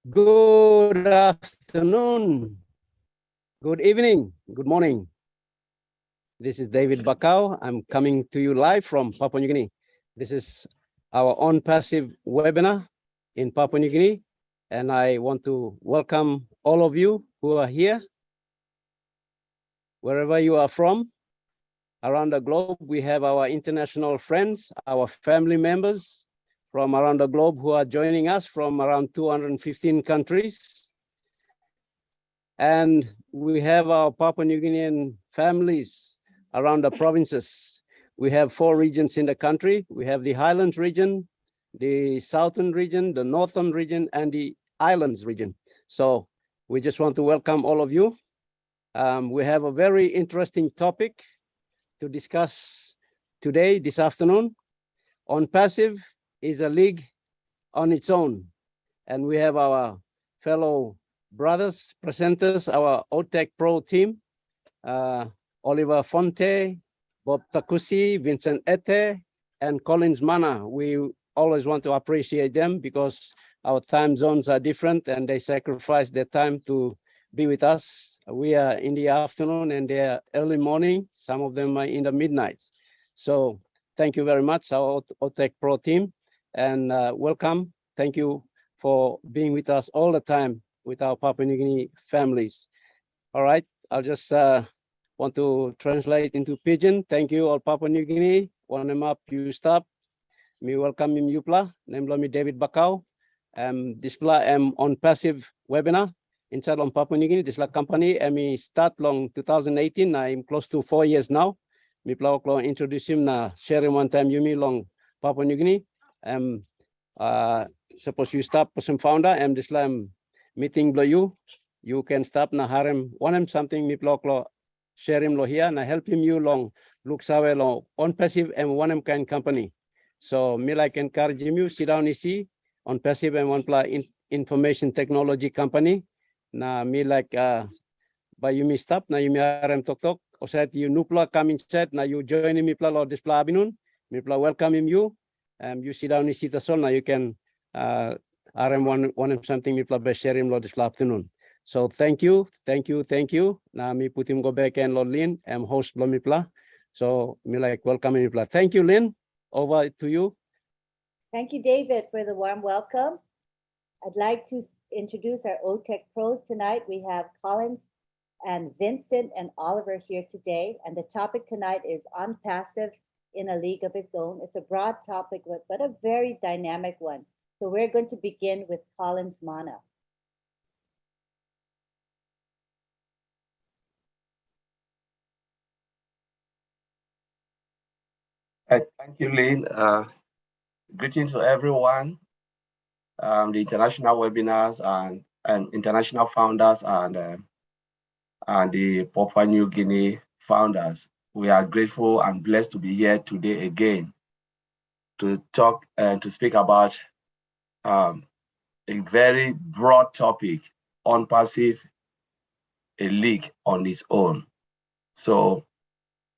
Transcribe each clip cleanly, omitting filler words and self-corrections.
Good afternoon, good evening, good morning. This is David Bakau. I'm coming to you live from Papua New Guinea. This is our own passive webinar in Papua New Guinea, and I want to welcome all of you who are here. Wherever you are from, around the globe, we have our international friends, our family members from around the globe who are joining us from around 215 countries. And we have our Papua New Guinean families around the provinces. We have 4 regions in the country. We have the Highlands region, the Southern region, the Northern region, and the Islands region. So we just want to welcome all of you. We have a very interesting topic to discuss today, this afternoon. On Passive is a league on its own. And we have our fellow brothers, presenters, our OTEC Pro team, Oliver Fonte, Bob Takusi, Vincent Ete, and Collins Mana. We always want to appreciate them because our time zones are different and they sacrifice their time to be with us. We are in the afternoon and they are early morning. Some of them are in the midnight. So thank you very much, our OTEC Pro team, and welcome. Thank you for being with us all the time with our Papua New Guinea families. All right, I'll just want to translate into Pidgin. Thank you all Papua New Guinea. One up, you stop. Me welcome him Yupla. Name me David Bakau. Display on passive webinar inside on Papua New Guinea. This la company. Me start long 2018. I'm close to 4 years now. Me plau introduce him na share him one time Yumi long Papua New Guinea. Suppose you stop some founder. This la meeting below you can stop na harem one something me plau share him lo here na help him you long look sawe lo on passive and one kind company. So me like encourage you sit down see on passive and one pla information technology company. Na me like by you me stop na you me harem tok or said you nupla come inside na you join me pla lo display abinun me pla welcome him you you sit down see the sol na you can RM one something me pla share him lo display afternoon. So thank you. Na me put him go back and Lord Lin, I'm host blo me pla. So me like welcome me pla. Thank you, Lin. Over to you. Thank you, David, for the warm welcome. I'd like to introduce our OTEC pros tonight. We have Collins and Vincent and Oliver here today. And the topic tonight is on passive in a league of its own. It's a broad topic, but a very dynamic one. So we're going to begin with Collins Mana. Thank you, Lynn. Greetings to everyone, the international webinars and international founders and the Papua New Guinea founders. We are grateful and blessed to be here today again to talk and to speak about a very broad topic on passive, a league on its own. So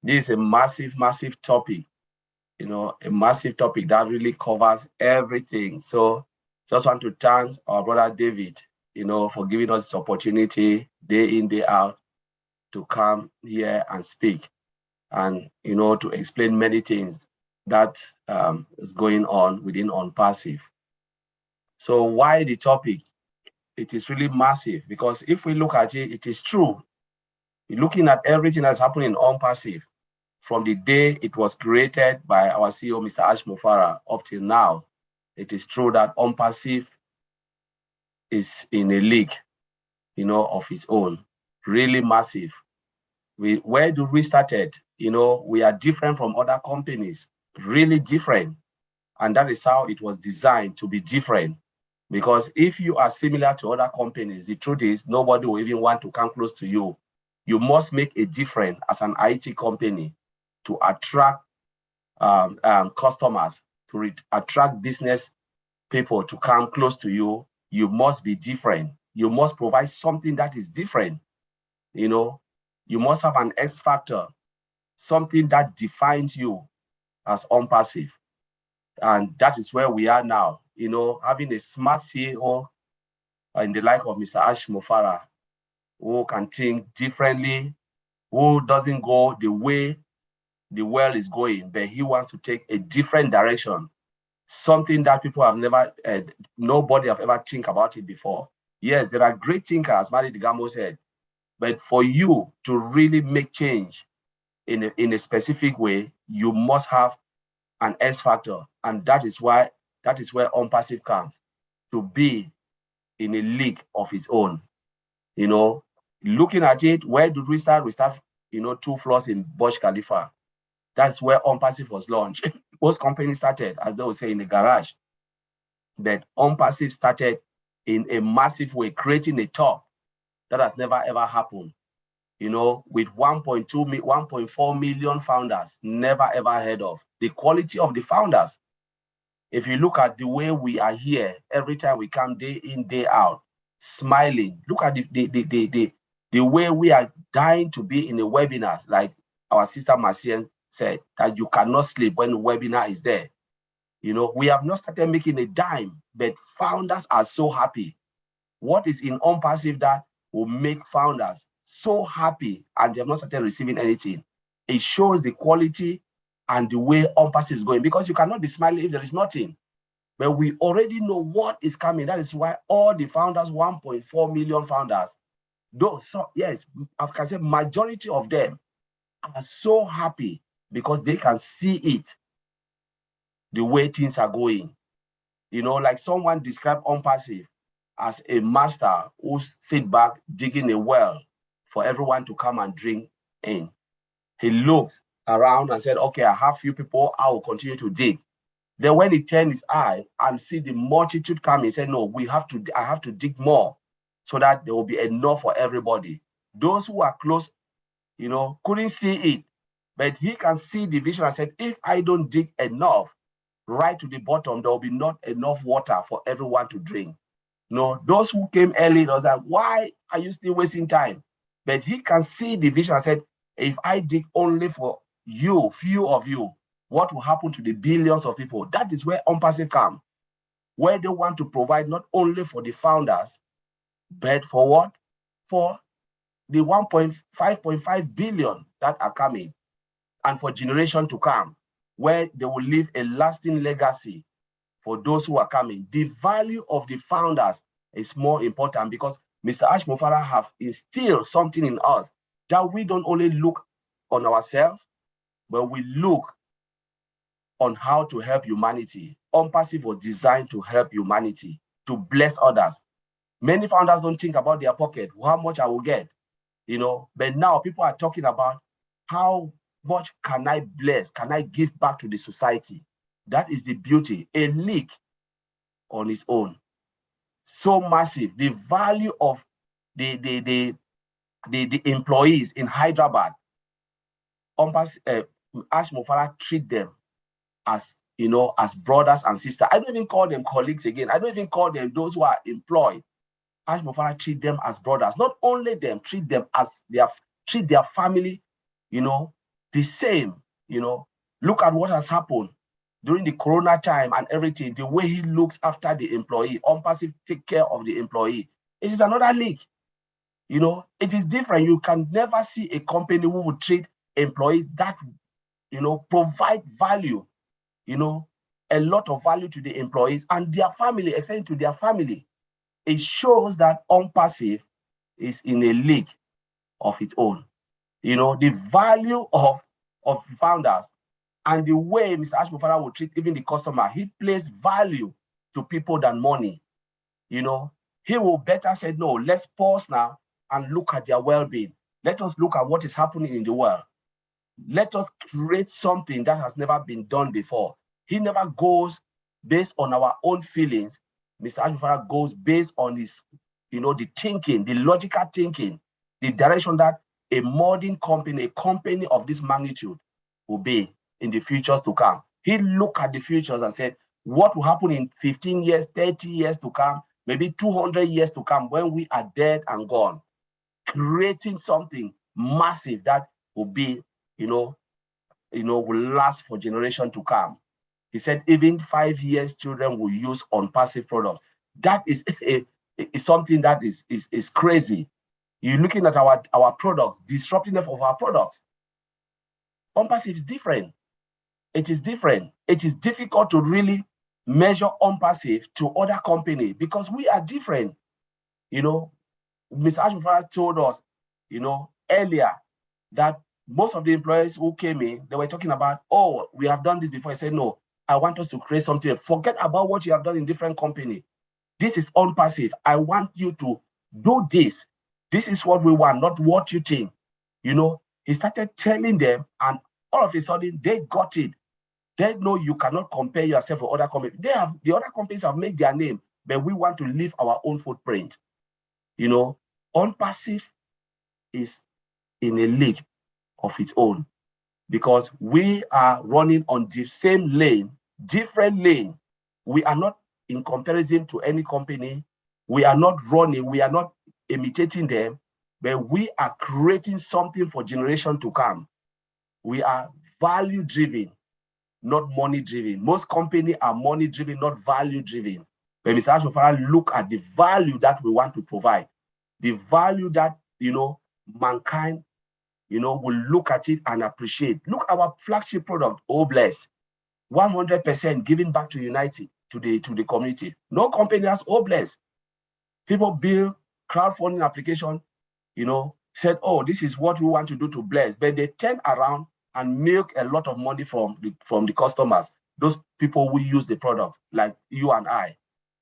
this is a massive topic. You know, a massive topic that really covers everything. So just want to thank our brother David, you know, for giving us this opportunity day in, day out to come here and speak and, you know, to explain many things that is going on within on passive. So why the topic? It is really massive because if we look at it, it is true. You're looking at everything that's happening on passive. From the day it was created by our CEO, Mr. Ash Mufara, up till now, it is true that OnPassive is in a league, you know, of its own, really massive. Where do we started? You know, we are different from other companies, really different. And that is how it was designed to be different. Because if you are similar to other companies, the truth is nobody will even want to come close to you. You must make a difference as an IT company to attract customers, to attract business people to come close to you. You must be different. You must provide something that is different. You know, you must have an X factor, something that defines you as OnPassive. And that is where we are now, having a smart CEO in the like of Mr. Ash Mofara, who can think differently, who doesn't go the way the world is going, but he wants to take a different direction, something that people have never, nobody have ever think about it before. Yes, there are great thinkers, as Mari Digamo said, but for you to really make change in a specific way, you must have an S factor. And that is where OnPassive comes, to be in a league of its own. Looking at it, where did we start? We start, 2 floors in Burj Khalifa. That's where OnPassive was launched. Most companies started, as they would say, in the garage. But OnPassive started in a massive way, creating a top that has never ever happened. With 1.4 million founders, never ever heard of. The quality of the founders. If you look at the way we are here, every time we come day in, day out, smiling. Look at the way we are dying to be in the webinars, like our sister Marcian said, that you cannot sleep when the webinar is there. We have not started making a dime, but founders are so happy. What is in OnPassive that will make founders so happy and they have not started receiving anything? It shows the quality and the way OnPassive is going, because you cannot be smiling if there is nothing. But we already know what is coming. That is why all the founders, 1.4 million founders, yes, I can say majority of them are so happy because they can see it, the way things are going. Like someone described OnPassive as a master who sit back digging a well for everyone to come and drink in. He looked around and said, okay, I have few people, I will continue to dig. Then when he turned his eye and see the multitude coming, he said, no, I have to dig more so that there will be enough for everybody. Those who are close, couldn't see it, but he can see the vision and said, if I don't dig enough, right to the bottom, there will be not enough water for everyone to drink. Those who came early, was like, why are you still wasting time? But he can see the vision and said, if I dig only for you, few of you, what will happen to the billions of people? That is where OnPassive come, where they want to provide not only for the founders, but for what? For the 5.5 billion that are coming, and for generation to come, where they will leave a lasting legacy for those who are coming. The value of the founders is more important, because Mr. Ash Mofara have instilled something in us that we don't only look on ourselves, but we look on how to help humanity. OnPassive was designed to help humanity, to bless others. Many founders don't think about their pocket, how much I will get, but now people are talking about how much can I bless, can I give back to the society? That is the beauty. A league on its own, so massive. The value of the employees in Hyderabad, Ash Mofara treat them as as brothers and sisters. I don't even call them colleagues again. I don't even call them those who are employed. Ash Mofara treat them as brothers. Not only them, treat them as treat their family, the same. Look at what has happened during the corona time and everything, the way he looks after the employee, OnPassive take care of the employee. It is another league. It is different. You can never see a company who would treat employees that, provide value, a lot of value to the employees and their family, extending to their family. It shows that OnPassive is in a league of its own. The value of founders and the way Mr. Ash Mofara will treat even the customer, he places value to people than money. He will better say, no, let's pause now and look at their well-being. Let us look at what is happening in the world. Let us create something that has never been done before. He never goes based on our own feelings. Mr. Ash Mofara goes based on his, the thinking, the logical thinking, the direction that a modern company, a company of this magnitude will be in the futures to come. He looked at the futures and said, what will happen in 15 years, 30 years to come, maybe 200 years to come when we are dead and gone, creating something massive that will be, will last for generation to come. He said even 5 years children will use unpassive products. That is something that is crazy. You're looking at our products, disrupting of our products. Unpassive is different. It is different. It is difficult to really measure unpassive to other companies because we are different. Mr. Ashmufara told us, earlier that most of the employees who came in, they were talking about, oh, we have done this before. I said, no, I want us to create something. Forget about what you have done in different companies. This is unpassive. I want you to do this. This is what we want, not what you think. He started telling them, and all of a sudden they got it. They know you cannot compare yourself with other companies. The other companies have made their name, but we want to leave our own footprint. Unpassive is in a league of its own because we are running on the same lane, different lane. We are not in comparison to any company. We are not running, we are not imitating them, but we are creating something for generation to come. We are value driven, not money driven. Most companies are money driven, not value driven. But Mr. Ashmufara, look at the value that we want to provide, the value that mankind will look at it and appreciate. Look at our flagship product, Oh Bless, 100% giving back to United, to the community. No company has Oh Bless. People build crowdfunding application, said, oh, this is what we want to do to Bless, but they turn around and milk a lot of money from the customers, those people who use the product, like you and I.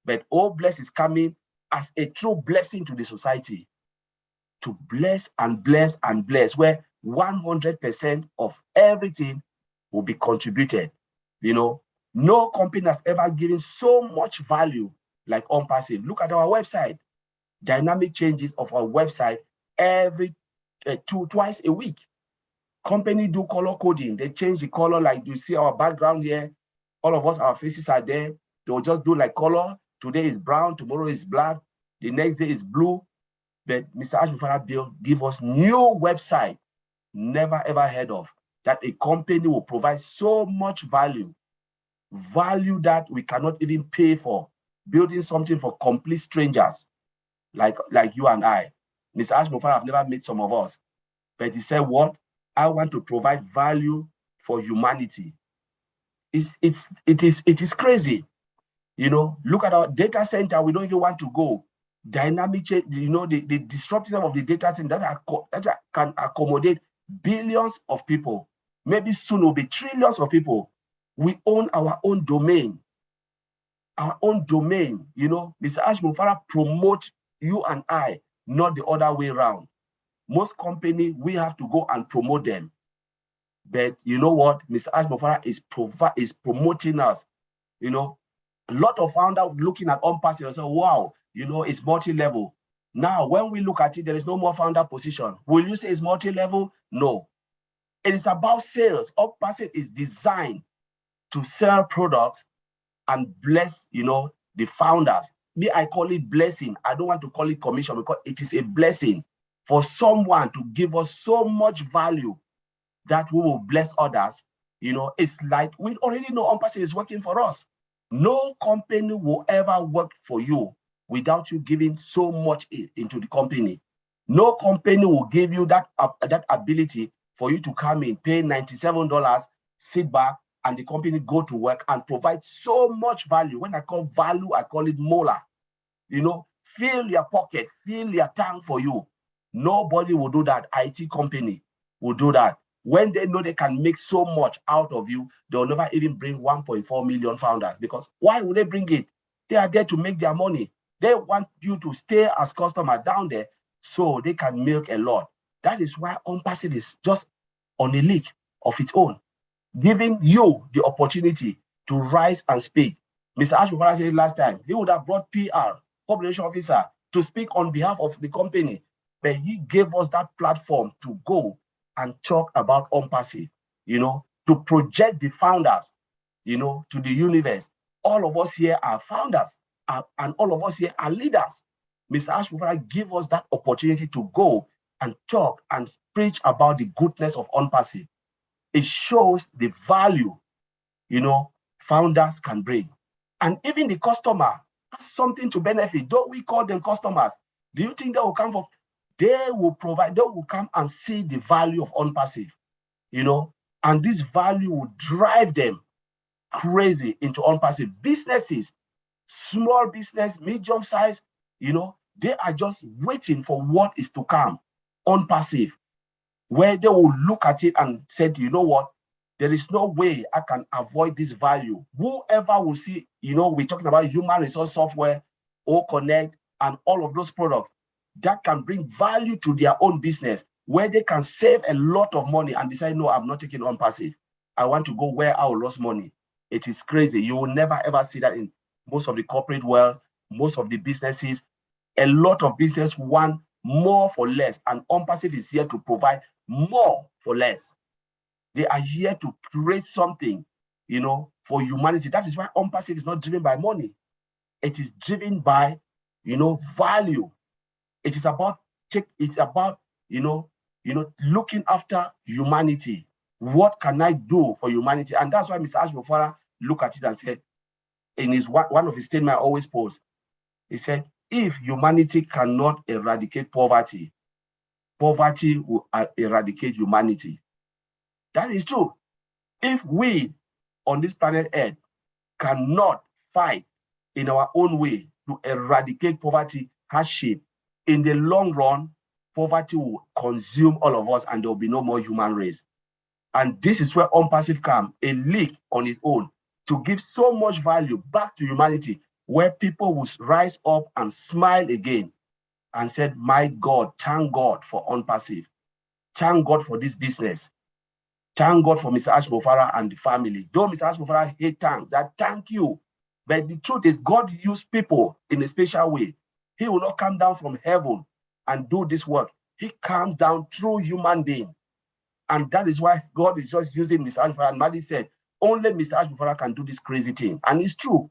But Oh Bless is coming as a true blessing to the society, to bless and bless and bless, where 100% of everything will be contributed. No company has ever given so much value like Unpassive. Look at our website. Dynamic changes of our website every twice a week. Company do color coding. They change the color, like you see our background here. All of us, our faces are there. They'll just do like color. Today is brown, tomorrow is black, the next day is blue. But Mr. Ashmufara give us new website, never ever heard of, that a company will provide so much value that we cannot even pay for, building something for complete strangers like you and I. Mr. Ashmufara have never met some of us, but he said, what? I want to provide value for humanity. It is crazy. Look at our data center. We don't even want to go. Dynamic change, the disruption of the data center that can accommodate billions of people. Maybe soon will be trillions of people. We own our own domain. Our own domain. Mr. Ashmufara promote you and I, not the other way around. Most companies, we have to go and promote them. But you know what? Mr. Ashmufara is promoting us. A lot of founders looking at Unpassive and say, wow, it's multi-level. Now, when we look at it, there is no more founder position. Will you say it's multi-level? No. It is about sales. Unpassive is designed to sell products and bless, the founders. Me, I call it blessing. I don't want to call it commission because it is a blessing for someone to give us so much value that we will bless others. It's like we already know Unpassive is working for us. No company will ever work for you without you giving so much into the company. No company will give you that ability for you to come in, pay $97, sit back, and the company go to work and provide so much value. When I call value, I call it molar. Fill your pocket, fill your tank for you. Nobody will do that. IT company will do that. When they know they can make so much out of you, they'll never even bring 1.4 million founders, because why would they bring it? They are there to make their money. They want you to stay as customer down there so they can milk a lot. That is why Unpassive is just on a league of its own, giving you the opportunity to rise and speak. Mr. Ashmufara said last time, he would have brought PR, public relations officer, to speak on behalf of the company, but he gave us that platform to go and talk about Unpassive, to project the founders, to the universe. All of us here are founders, and all of us here are leaders. Mr. Ashmufara give us that opportunity to go and talk and preach about the goodness of Unpassive. it shows the value, founders can bring. And even the customer has something to benefit. Though we call them customers, do you think they will come for? They will come and see the value of OnPassive, and this value will drive them crazy into OnPassive. Businesses, small business, medium size, they are just waiting for what is to come OnPassive, where they will look at it and say, you know what? There is no way I can avoid this value. Whoever will see, we're talking about human resource software, or Connect, and all of those products that can bring value to their own business, where they can save a lot of money and decide, no, I'm not taking OnPassive. I want to go where I will lose money. It is crazy. You will never ever see that in most of the corporate world, most of the businesses. A lot of business want more for less, and OnPassive is here to provide more for less. They are here to create something, for humanity. That is why OnPassive is not driven by money. It is driven by, value. It is about, looking after humanity. What can I do for humanity? And that's why Mr. Ashbofara looked at it and said, in his one of his statements I always post, he said, if humanity cannot eradicate poverty, poverty will eradicate humanity. That is true. If we on this planet Earth cannot fight in our own way to eradicate poverty, hardship, in the long run, poverty will consume all of us and there will be no more human race. And this is where OnPassive comes, a league on its own, to give so much value back to humanity, where people will rise up and smile again and said, my God, thank God for OnPassive. Thank God for this business. Thank God for Mr. Ashbofara and the family. Though Mr. Ashbofara hate thanks, that thank you. But the truth is, God used people in a special way. He will not come down from heaven and do this work. He comes down through human being. And that is why God is just using Mr. Ashbofara. And Madi said, only Mr. Ashbofara can do this crazy thing. And it's true.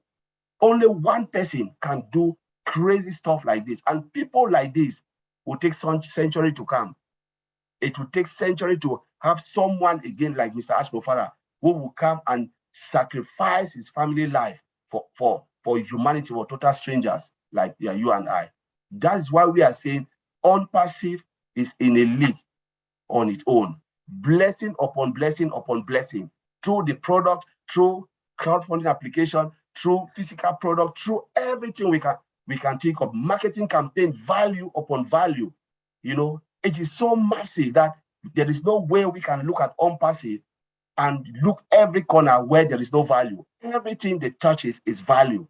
Only one person can do crazy stuff like this. And people like this will take century to come. It will take century to have someone again like Mr. Ashbofara who will come and sacrifice his family life for humanity, for total strangers like you and I. That is why we are saying OnPassive is in a league on its own. Blessing upon blessing upon blessing, through the product, through crowdfunding application, through physical product, through everything we can think of, marketing campaign, value upon value. It is so massive that there is no way we can look at OnPassive and look every corner where there is no value. Everything that touches is value.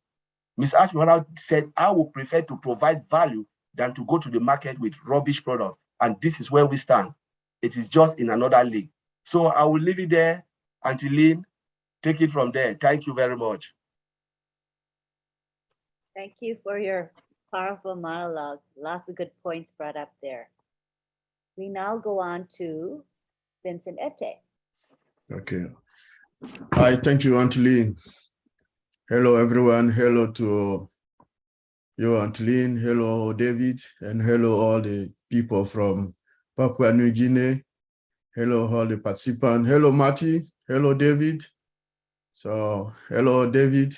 Ms. Ashbofara said, I would prefer to provide value than to go to the market with rubbish products. And this is where we stand. It is just in another league. So I will leave it there. Auntie Lynn, take it from there. Thank you very much. Thank you for your powerful monologue. Lots of good points brought up there. We now go on to Vincent Ete. Okay. Hi, thank you, Auntie Lynn. Hello, everyone. Hello to you, Auntie Lynn. Hello, David. And hello, all the people from Papua New Guinea. Hello, all the participants. Hello, Marty. Hello, David. So, hello, David.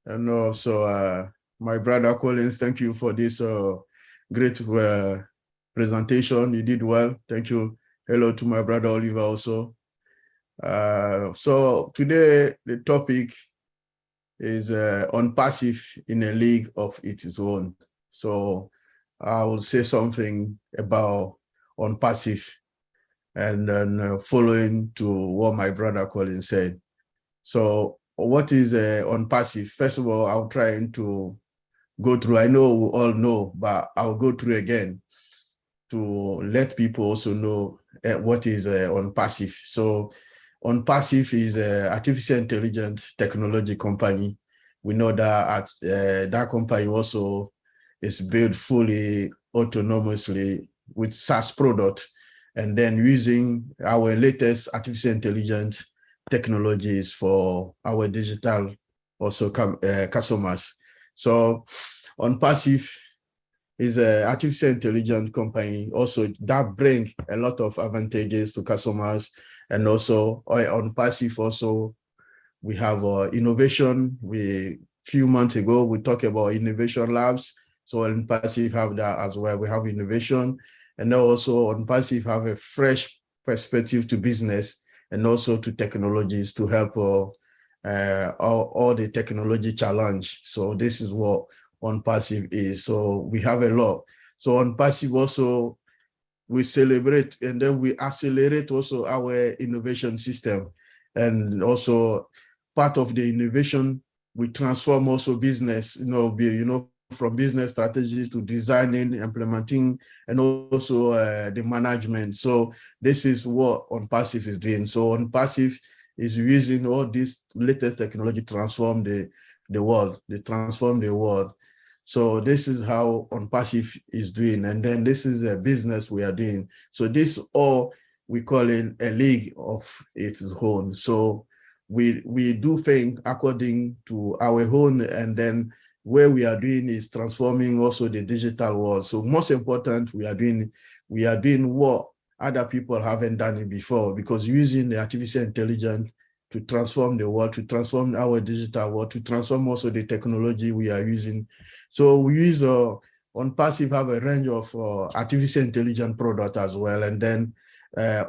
And also, my brother Collins, thank you for this great presentation. You did well. Thank you. Hello to my brother Oliver also. So today the topic is OnPassive in a league of its own. So I will say something about OnPassive and then following to what my brother Colin said. So what is OnPassive? First of all, I'll try to go through. I know we all know, but I'll go through again to let people also know what is OnPassive. So OnPassive is an artificial intelligence technology company. We know that that company also is built fully autonomously with SaaS product, and then using our latest artificial intelligence technologies for our digital also customers. So OnPassive is an artificial intelligence company also that bring a lot of advantages to customers, And also on passive also, we have innovation. Few months ago, we talked about innovation labs. So on passive have that as well. We have innovation, and also on passive have a fresh perspective to business and also to technologies to help all the technology challenge. So this is what on passive is. So we have a lot. So on passive also, we celebrate and then we accelerate also our innovation system. And also part of the innovation, we transform also business, from business strategy to designing, implementing, and also the management. So this is what on passive is doing. So on passive is using all this latest technology transform the world. They transform the world. So this is how on passive is doing. And then this is a business we are doing. So this all we call it a league of its own. So we do things according to our own, and then where we are doing is transforming also the digital world. So most important, we are doing what other people haven't done it before, because using the artificial intelligence to transform the world, to transform our digital world, to transform also the technology we are using. So we use on passive have a range of artificial intelligence products as well. And then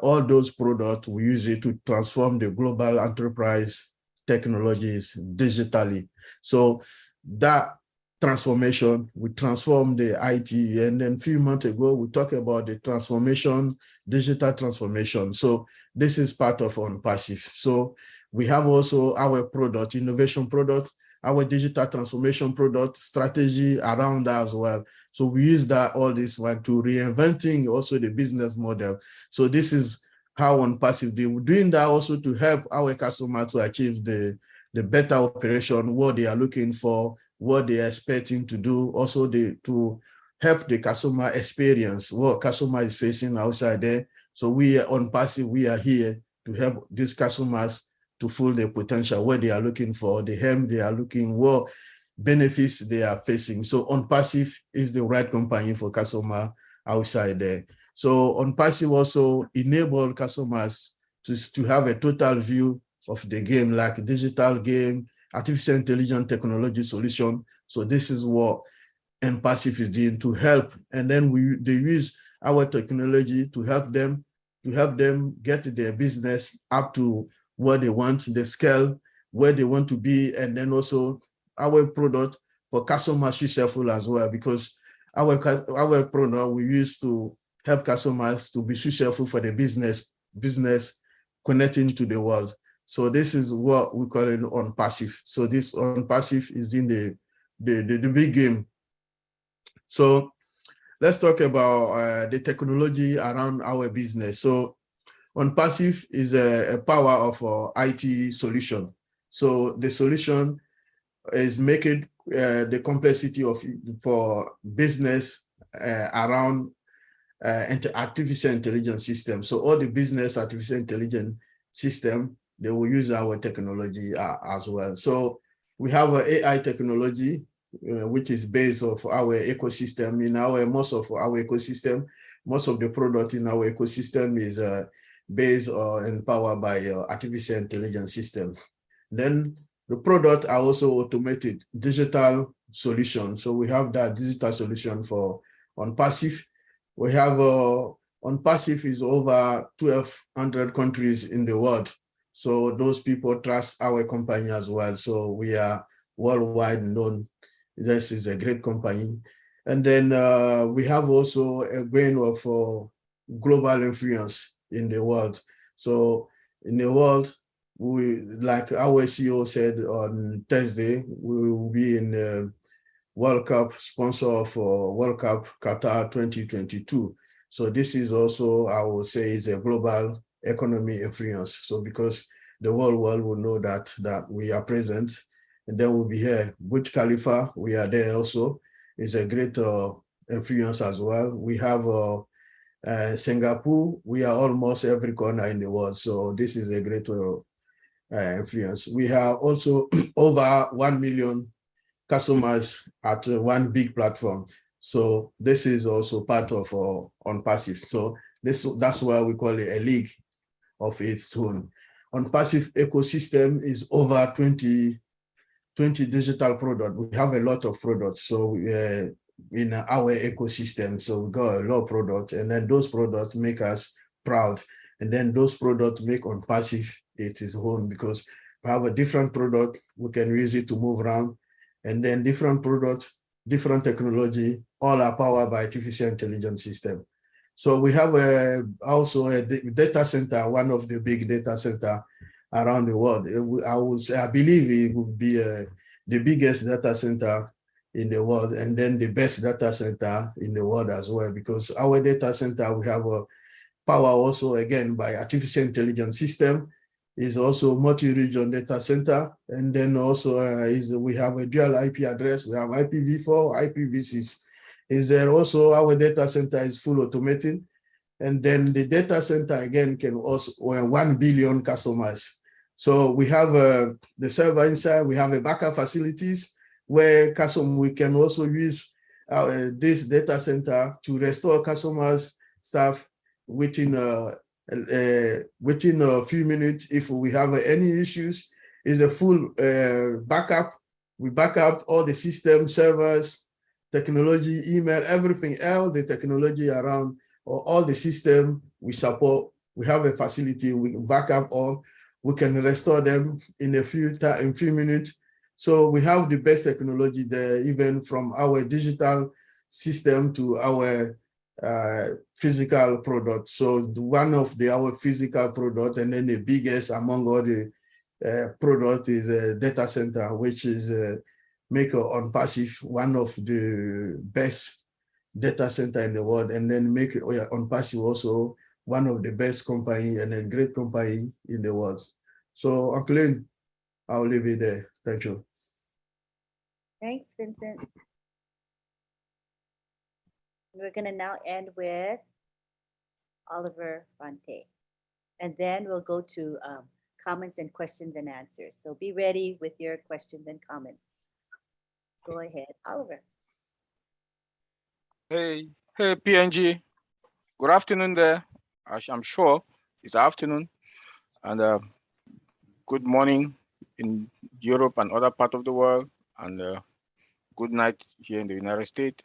all those products, we use it to transform the global enterprise technologies digitally. So that transformation, we transform the IT. And then a few months ago, we talked about the transformation, digital transformation. So this is part of on passive. So we have also our product, innovation product, our digital transformation product strategy around that as well. So we use that all this while to reinventing also the business model. So this is how on passive we're doing that also to help our customers to achieve the better operation, what they are looking for, what they are expecting to do, also to help the customer experience what customer is facing outside there. So we are on passive, we are here to help these customers to fulfill their potential, what they are looking for, the help they are looking, what benefits they are facing. So on passive is the right company for customer outside there. So on passive also enable customers to have a total view of the game, like digital game, artificial intelligence technology solution. So this is what on passive is doing to help. And then they use our technology to help them get their business up to where they want, the scale, where they want to be, and then also our product for customer successful as well, because our product we use to help customers to be successful for the business connecting to the world. So this is what we call it on passive. So this on passive is in the big game. So let's talk about the technology around our business. So on passive is a power of IT solution. So the solution is making the complexity for business around artificial intelligence system. So all the business artificial intelligence system, they will use our technology as well. So we have AI technology, which is based off our ecosystem. Most of our ecosystem, most of the product in our ecosystem is based or empowered by artificial intelligence system. Then the product are also automated digital solution. So we have that digital solution for on passive. We have on passive is over 1,200 countries in the world. So those people trust our company as well. So we are worldwide known. This is a great company. And then we have also a grain of global influence in the world. So in the world, we, like our CEO said on Thursday, we will be in the World Cup, sponsor of World Cup Qatar 2022. So this is also, I would say, is a global economy influence. So because the whole world will know that we are present, and then we'll be here. Burj Khalifa, we are there also. It's a great influence as well. We have Singapore, we are almost every corner in the world. So this is a great influence. We have also over 1 million customers at one big platform. So this is also part of on passive. So that's why we call it a league of its own. On passive ecosystem is over 20 digital products. We have a lot of products. So in our ecosystem, so we got a lot of products, and then those products make us proud. And then those products make on passive its own, because we have a different product, we can use it to move around, and then different products, different technology, all are powered by artificial intelligence system. So we have also a data center, one of the big data center around the world. I believe it would be the biggest data center in the world, and then the best data center in the world as well, because our data center, we have a power also again by artificial intelligence system, is also multi-region data center, and then also we have a dual IP address. We have IPv4, IPv6. Is there also our data center is full automated, and then the data center again can also 1 billion customers. So we have the server inside. We have a backup facilities where we can also use this data center to restore customers' stuff within a few minutes. If we have any issues, is a full backup. We back up all the system, servers, technology, email, everything, all the technology around, or all the system we support. We have a facility, we can back up all, we can restore them in a few minutes. So we have the best technology there, even from our digital system to our physical product. So one of our physical product, and then the biggest among all the product is a data center, which is make on passive one of the best data center in the world, and then make on passive also one of the best company and a great company in the world. So Uncle, I'll leave it there. Thank you. Thanks, Vincent. We're going to now end with Oliver Fonte. And then we'll go to comments and questions and answers. So be ready with your questions and comments. Go ahead, Oliver. Hey, PNG. Good afternoon there. I'm sure it's afternoon. And good morning in Europe and other parts of the world. And good night here in the United States.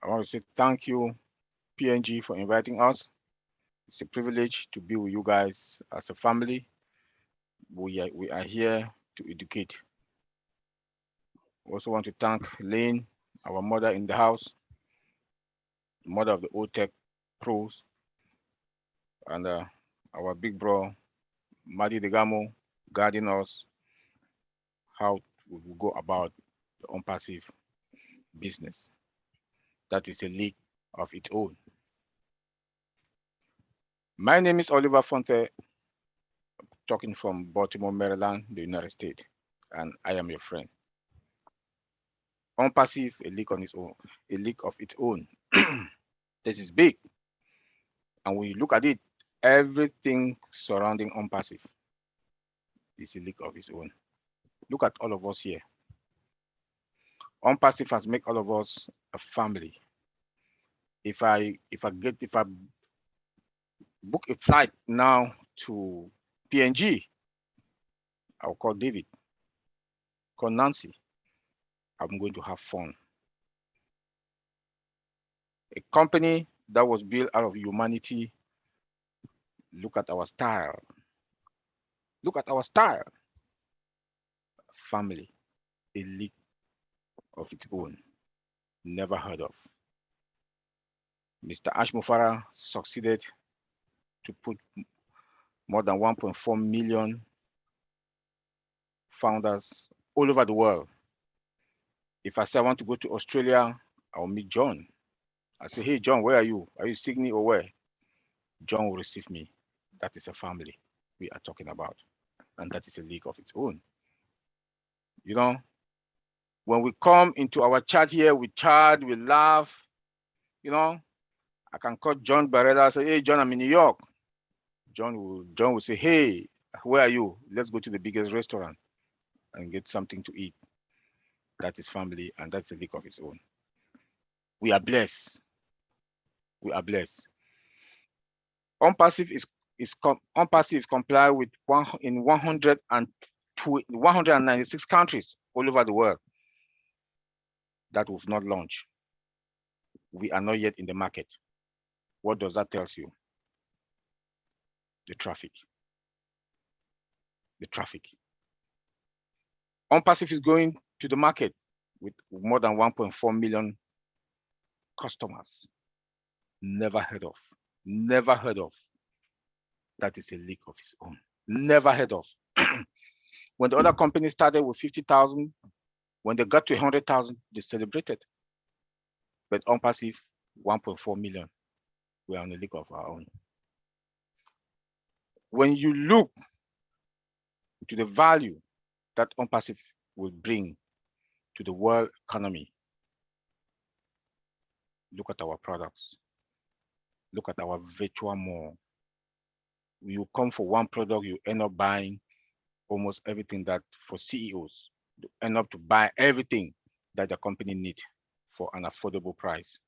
I want to say thank you, PNG, for inviting us. It's a privilege to be with you guys as a family. We are here to educate. Also want to thank Lane, our mother in the house, the mother of the OTech pros, and our big bro, Madi Degamo, guiding us how we will go about the on-passive business. That is a league of its own. My name is Oliver Fonte, talking from Baltimore, Maryland, the United States, and I am your friend. On-passive, a league on its own, a league of its own. This is big. And when you look at it, everything surrounding on-passive is a league of its own. Look at all of us here. On-passive has made all of us a family. If I book a flight now to PNG, I'll call David, call Nancy. I'm going to have fun. A company that was built out of humanity. Look at our style. Look at our style. Family, a league of its own. Never heard of. Mr. Ash Mufara succeeded to put more than 1.4 million founders all over the world. If I say I want to go to Australia, I'll meet John. I say, hey, John, where are you? Are you Sydney or where? John will receive me. That is a family we are talking about. And that is a league of its own. You know, when we come into our chat here, we chat, we laugh. You know, I can call John Barrera and say, hey, John, I'm in New York. John will say, hey, where are you? Let's go to the biggest restaurant and get something to eat. That is family, and that's a league of its own. We are blessed. We are blessed. On-passive OnPassive comply with 196 countries all over the world that we've not launched. We are not yet in the market. What does that tell you? The traffic. The traffic. OnPassive is going to the market with more than 1.4 million customers. Never heard of. Never heard of. That is a league of its own. Never heard of. When the other companies started with 50,000, when they got to 100,000, they celebrated. But OnPassive, 1.4 million. We are on a league of our own. When you look to the value that OnPassive will bring to the world economy, look at our products. Look at our virtual mall. You come for one product, you end up buying almost everything that for CEOs, you end up to buy everything that the company needs for an affordable price.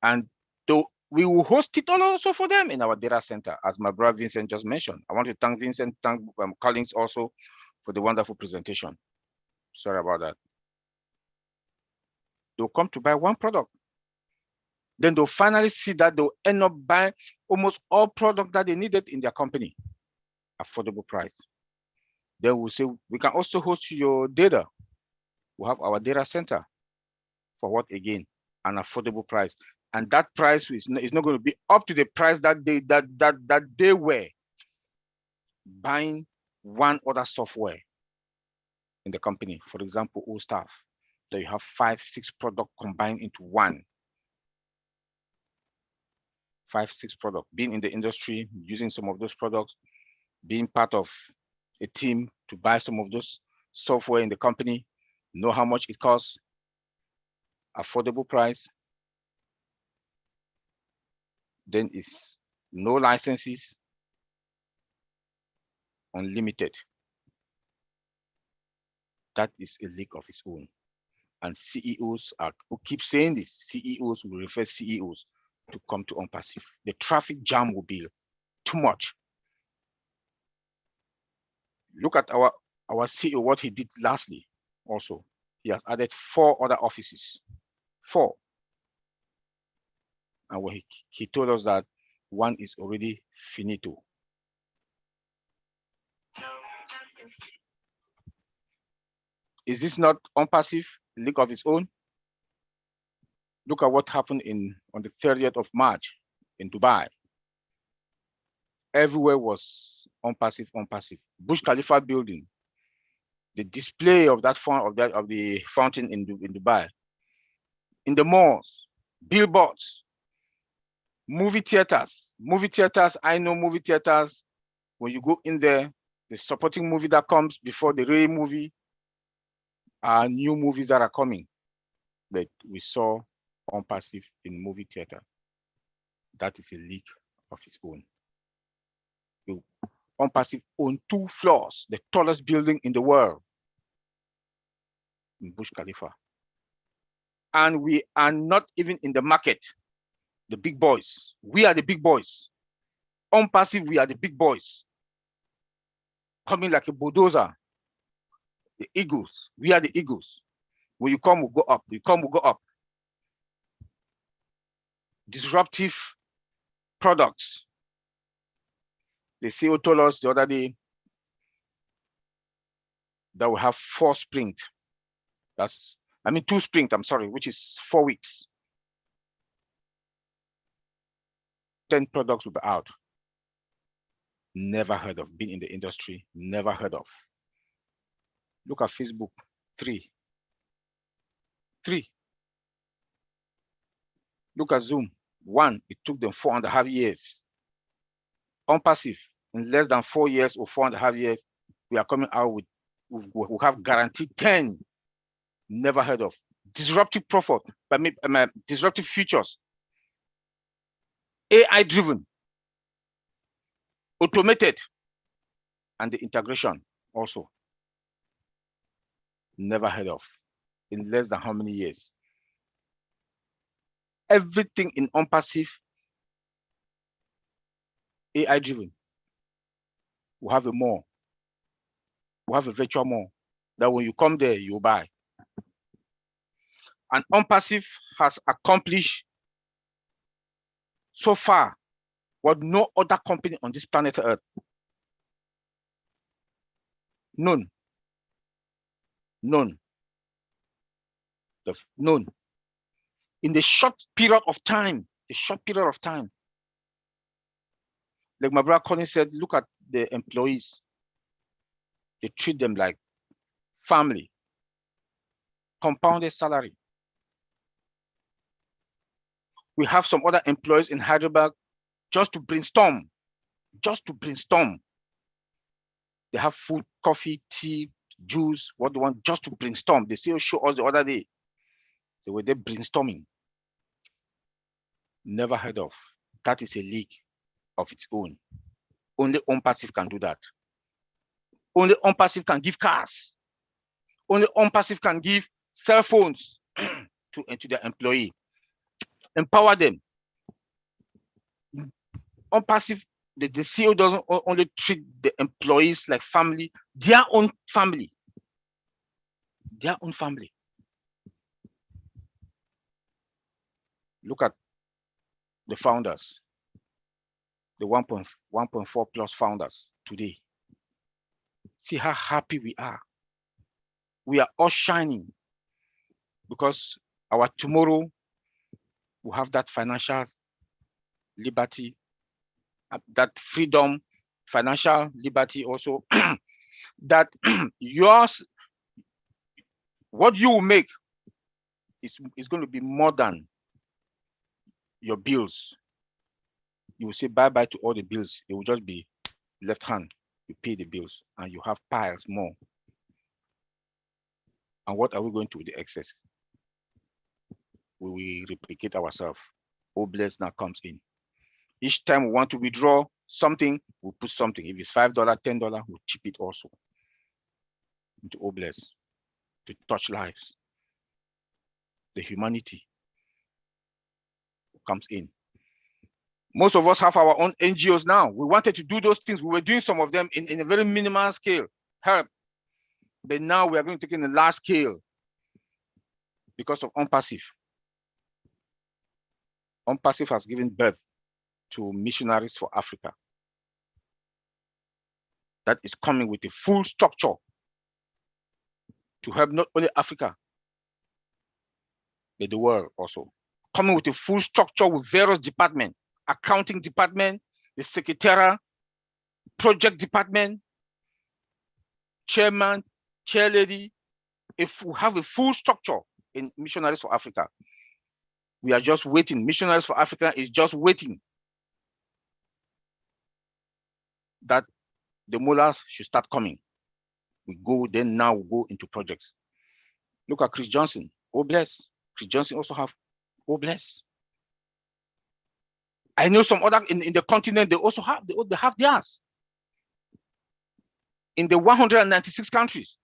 And though we will host it all also for them in our data center, as my brother Vincent just mentioned. I want to thank Vincent, thank Collins also for the wonderful presentation. Sorry about that. They'll come to buy one product. Then they'll finally see that they'll end up buying almost all products that they needed in their company, affordable price. Then we'll say, we can also host your data. We'll have our data center for what again? An affordable price. And that price is not going to be up to the price that they were buying one other software in the company. For example, all staff, that you have 5, 6 products combined into one. 5, 6 products, being in the industry, using some of those products, being part of a team to buy some of those software in the company, know how much it costs, affordable price, then is no licenses, unlimited. That is a league of its own. And CEOs who keep saying this, CEOs will refer CEOs to come to OnPassive. The traffic jam will be too much. Look at our CEO, what he did lastly also. He has added 4 other offices, 4. And when he told us that one is already finito. Is this not OnPassive, league of its own? Look at what happened on the 30th of March in Dubai. Everywhere was OnPassive, OnPassive. Burj Khalifa building, the display of that of the fountain in Dubai. In the malls, billboards, movie theaters. Movie theaters, I know movie theaters. When you go in there, the supporting movie that comes before the real movie are new movies that are coming. But we saw OnPassive in movie theaters. That is a league of its own. OnPassive on 2 floors, the tallest building in the world, in Burj Khalifa. And we are not even in the market, the big boys. We are the big boys. OnPassive, we are the big boys. Coming like a bulldozer. The eagles, we are the eagles. When you come, we'll go up. You come, we'll go up. Disruptive products. The CEO told us the other day that we have 4 sprints. 2 sprints, I'm sorry, which is 4 weeks. 10 products will be out. Never heard of, been in the industry, never heard of. Look at Facebook, 3. Look at Zoom, 1. It took them 4.5 years. OnPassive, in less than 4 years or 4.5 years, we are coming out with, we have guaranteed 10. Never heard of. Disruptive profit, disruptive features. AI driven, automated, and the integration also. Never heard of. In less than how many years? Everything in OnPassive AI driven. We have a mall. We have a virtual mall that when you come there, you buy. And OnPassive has accomplished so far what no other company on this planet Earth. None. None. None. In the short period of time, like my brother Colin said, look at the employees. They treat them like family, compounded salary. We have some other employees in Hyderabad just to brainstorm. They have food, coffee, tea, juice, what they want, just to brainstorm. They still show us the other day. They were there brainstorming. Never heard of. That is a league of its own. Only OnPassive can do that. Only OnPassive can give cars. Only OnPassive can give cell phones to their employee. Empower them. OnPassive, the CEO doesn't only treat the employees like family, their own family. Their own family. Look at the founders, the 1.4 plus founders today. See how happy we are. We are all shining because our tomorrow will have that financial liberty, that freedom, financial liberty also, that yours, what you will make is going to be more than your bills. You will say bye-bye to all the bills. It will just be left hand. You pay the bills and you have piles more. And what are we going to do with the excess? We will replicate ourselves. Obless now comes in. Each time we want to withdraw something, we'll put something. If it's $5, $10, we'll chip it also into Obless to touch lives. The humanity comes in. Most of us have our own NGOs now. We wanted to do those things. We were doing some of them in a very minimal scale, help. But now we are going to take it in a large scale because of OnPassive. OnPassive has given birth to Missionaries for Africa. That is coming with a full structure to help not only Africa, but the world also. Coming with a full structure with various departments, accounting department, the secretariat, project department, chairman, chairlady. If we have a full structure in Missionaries for Africa, we are just waiting. Missionaries for Africa is just waiting that the mullahs should start coming. We go, then now we go into projects. Look at Chris Johnson, Obless. Chris Johnson also have Obless. I know some other in the continent, they also have, they have theirs. In the 196 countries,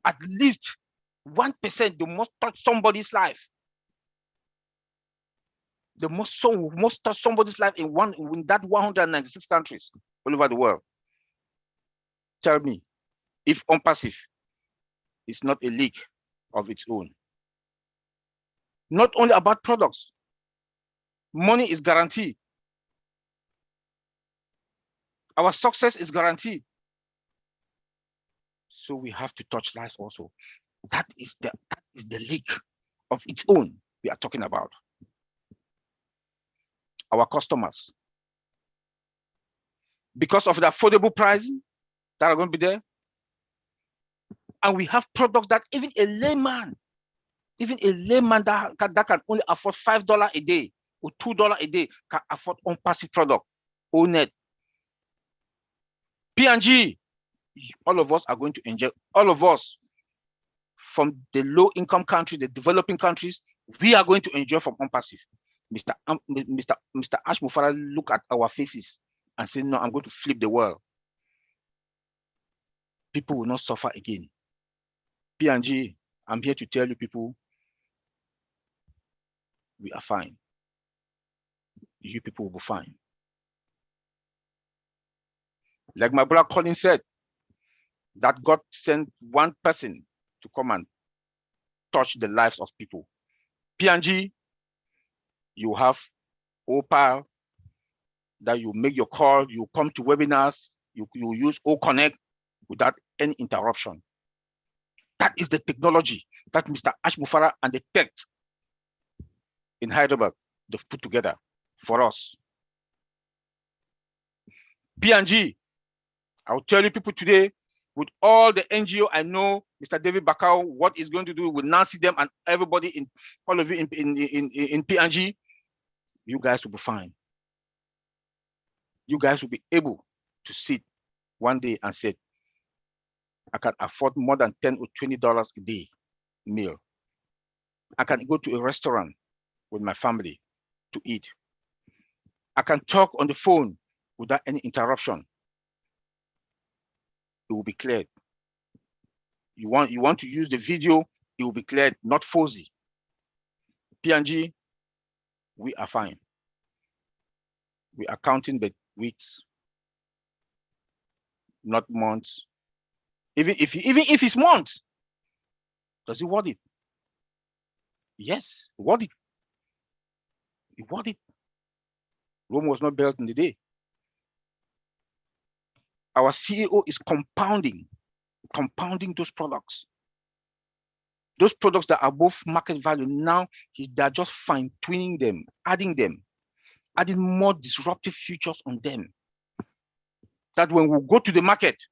at least 1%, they must touch somebody's life. They must touch somebody's life in that 196 countries all over the world. Tell me, if OnPassive is not a league of its own. Not only about products, money is guaranteed. Our success is guaranteed. So we have to touch lives also. That is the league of its own we are talking about. Our customers. Because of the affordable pricing that are going to be there. And we have products that even a layman that can only afford $5 a day or $2 a day can afford OnPassive product, ONET. P&G, all of us are going to enjoy, all of us from the low income country, the developing countries, we are going to enjoy from OnPassive. Mr. Ash Mufara look at our faces and say, no, I'm going to flip the world. People will not suffer again. P&G, I'm here to tell you people, we are fine. You people will be fine. Like my brother Colin said, that God sent one person to come and touch the lives of people. P&G, you have Opal, that you make your call, you come to webinars, you use O-Connect without any interruption. That is the technology that Mr. Ash Mufara and the tech in Hyderabad, they've put together for us. P&G, I'll tell you people today, with all the NGO I know, Mr. David Bakau, what is going to do with Nancy them and everybody in all of you in P&G, you guys will be fine. You guys will be able to sit one day and say, I can afford more than $10 or $20 a day meal. I can go to a restaurant with my family to eat. I can talk on the phone without any interruption. It will be cleared. You want to use the video, it will be cleared, not fuzzy. P&G, we are fine. We are counting the weeks, not months. Even if it's months, does it worth it? Yes, worth it. It worth it. Rome was not built in the day. Our CEO is compounding those products. Those products that are above market value, now they're just fine-tuning them, adding more disruptive features on them. That when we go to the market,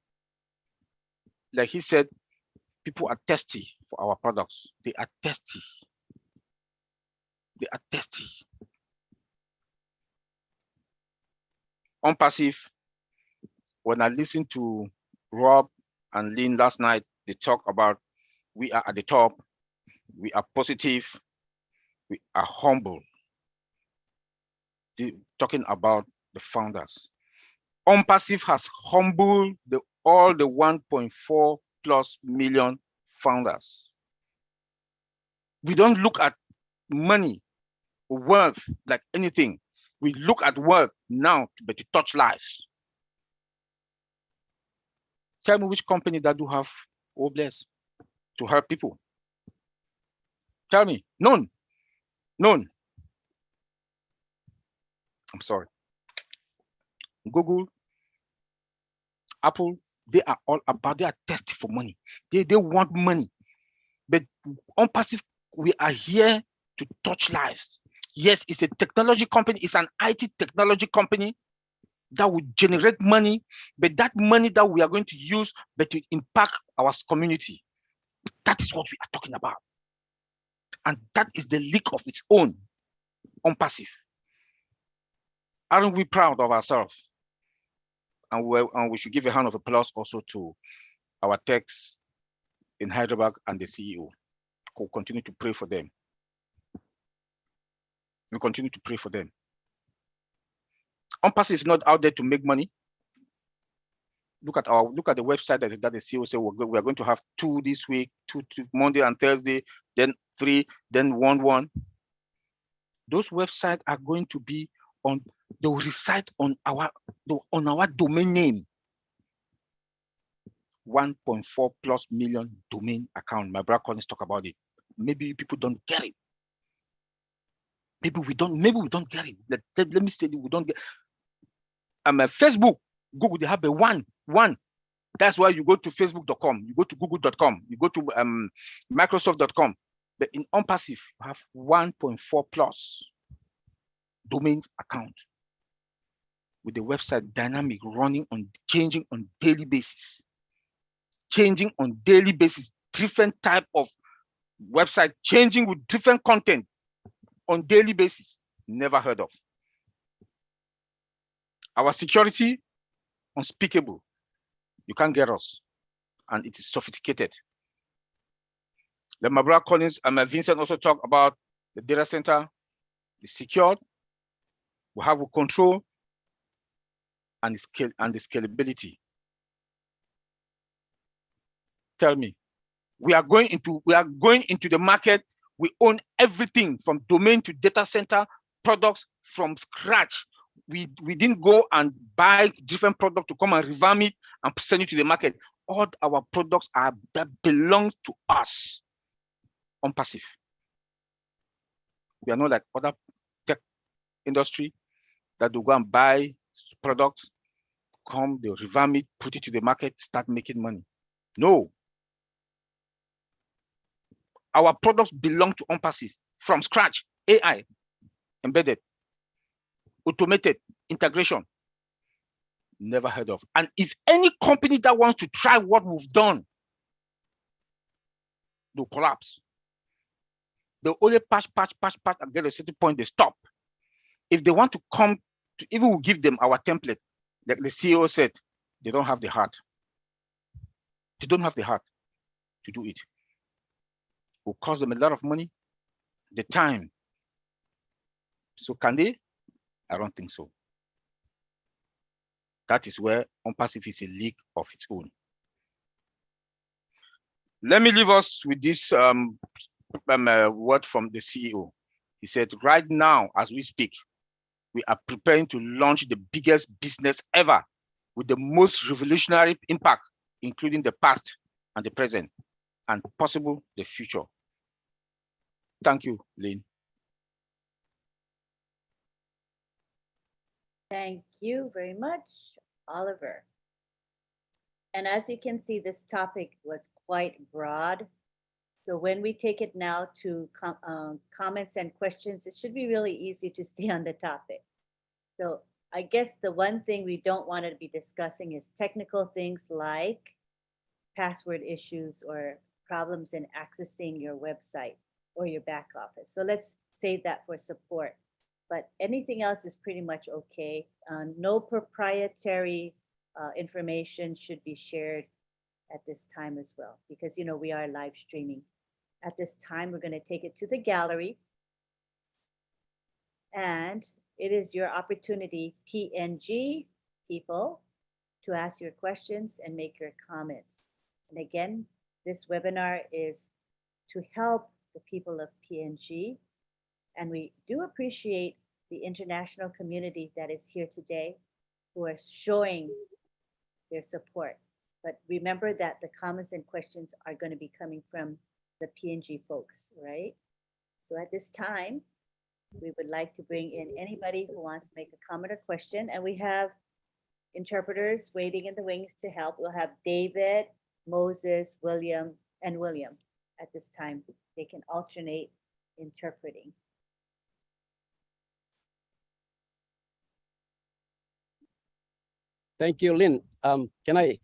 like he said, people are thirsty for our products. They are thirsty. They are thirsty. On passive, when I listened to Rob and Lynn last night, they talk about we are at the top, we are positive, we are humble. They're talking about the founders. On passive has humbled all the 1.4 plus million founders. We don't look at money or wealth like anything. We look at wealth now to touch lives. Tell me which company that do have Obless to help people. Tell me, none. I'm sorry. Google, Apple, they are thirsty for money. They want money. But on passive, we are here to touch lives. Yes, it's a technology company, it's an IT technology company that will generate money, but that money that we are going to use, but to impact our community. That is what we are talking about. And that is the league of its own on passive. Aren't we proud of ourselves? And we should give a hand of applause also to our techs in Hyderabad and the CEO. We'll continue to pray for them. We continue to pray for them. On passive is not out there to make money. Look at the website that the CEO said we are going to have 2 this week, 2 Monday and Thursday, then 3, then 1. Those websites are going to be on. They will reside on our domain name. 1.4 plus million domain account. My brother Collins talk about it. Maybe people don't get it. Maybe we don't get it. Let me say that we don't get. Facebook, Google, they have a one. That's why you go to facebook.com, you go to google.com, you go to microsoft.com. But in OnPassive, you have 1.4 plus domains account with the website dynamic, running on, changing on daily basis. Different type of website, changing with different content on daily basis. Never heard of. Our security, unspeakable. You can't get us. And it is sophisticated. Then my brother Collins and my Vincent also talk about the data center, the secured, we have control and the scalability. Tell me, we are going into the market. We own everything from domain to data center products from scratch. We didn't go and buy different product to come and revamp it and send it to the market. All our products are that belong to us on passive. We are not like other tech industry that will go and buy products, come, they revamp it, put it to the market, start making money. No. Our products belong to OnPassive from scratch, AI, embedded, automated, integration. Never heard of. And if any company that wants to try what we've done, they'll collapse. They'll only patch, and get a certain point, they stop. If they want to come, to, even we'll give them our template, like the CEO said, they don't have the heart. They don't have the heart to do it. It will cost them a lot of money, the time. So can they? I don't think so. That is where OnPassive is a league of its own. Let me leave us with this word from the CEO. He said, right now, as we speak, we are preparing to launch the biggest business ever with the most revolutionary impact, including the past and the present, and possible the future. Thank you, Lynn. Thank you very much, Oliver. And as you can see, this topic was quite broad. So when we take it now to comments and questions, it should be really easy to stay on the topic. So I guess the one thing we don't want to be discussing is technical things like password issues or problems in accessing your website or your back office. So let's save that for support. But anything else is pretty much okay. No proprietary information should be shared at this time as well, because we are live streaming. At this time, we're going to take it to the gallery. And it is your opportunity, PNG people, to ask your questions and make your comments. And again, this webinar is to help the people of PNG. And we do appreciate the international community that is here today who are showing their support. But remember that the comments and questions are going to be coming from the PNG folks, right? So at this time, we would like to bring in anybody who wants to make a comment or question. And we have interpreters waiting in the wings to help. We'll have David, Moses, William, and William at this time. They can alternate interpreting. Thank you, Lynn. Can I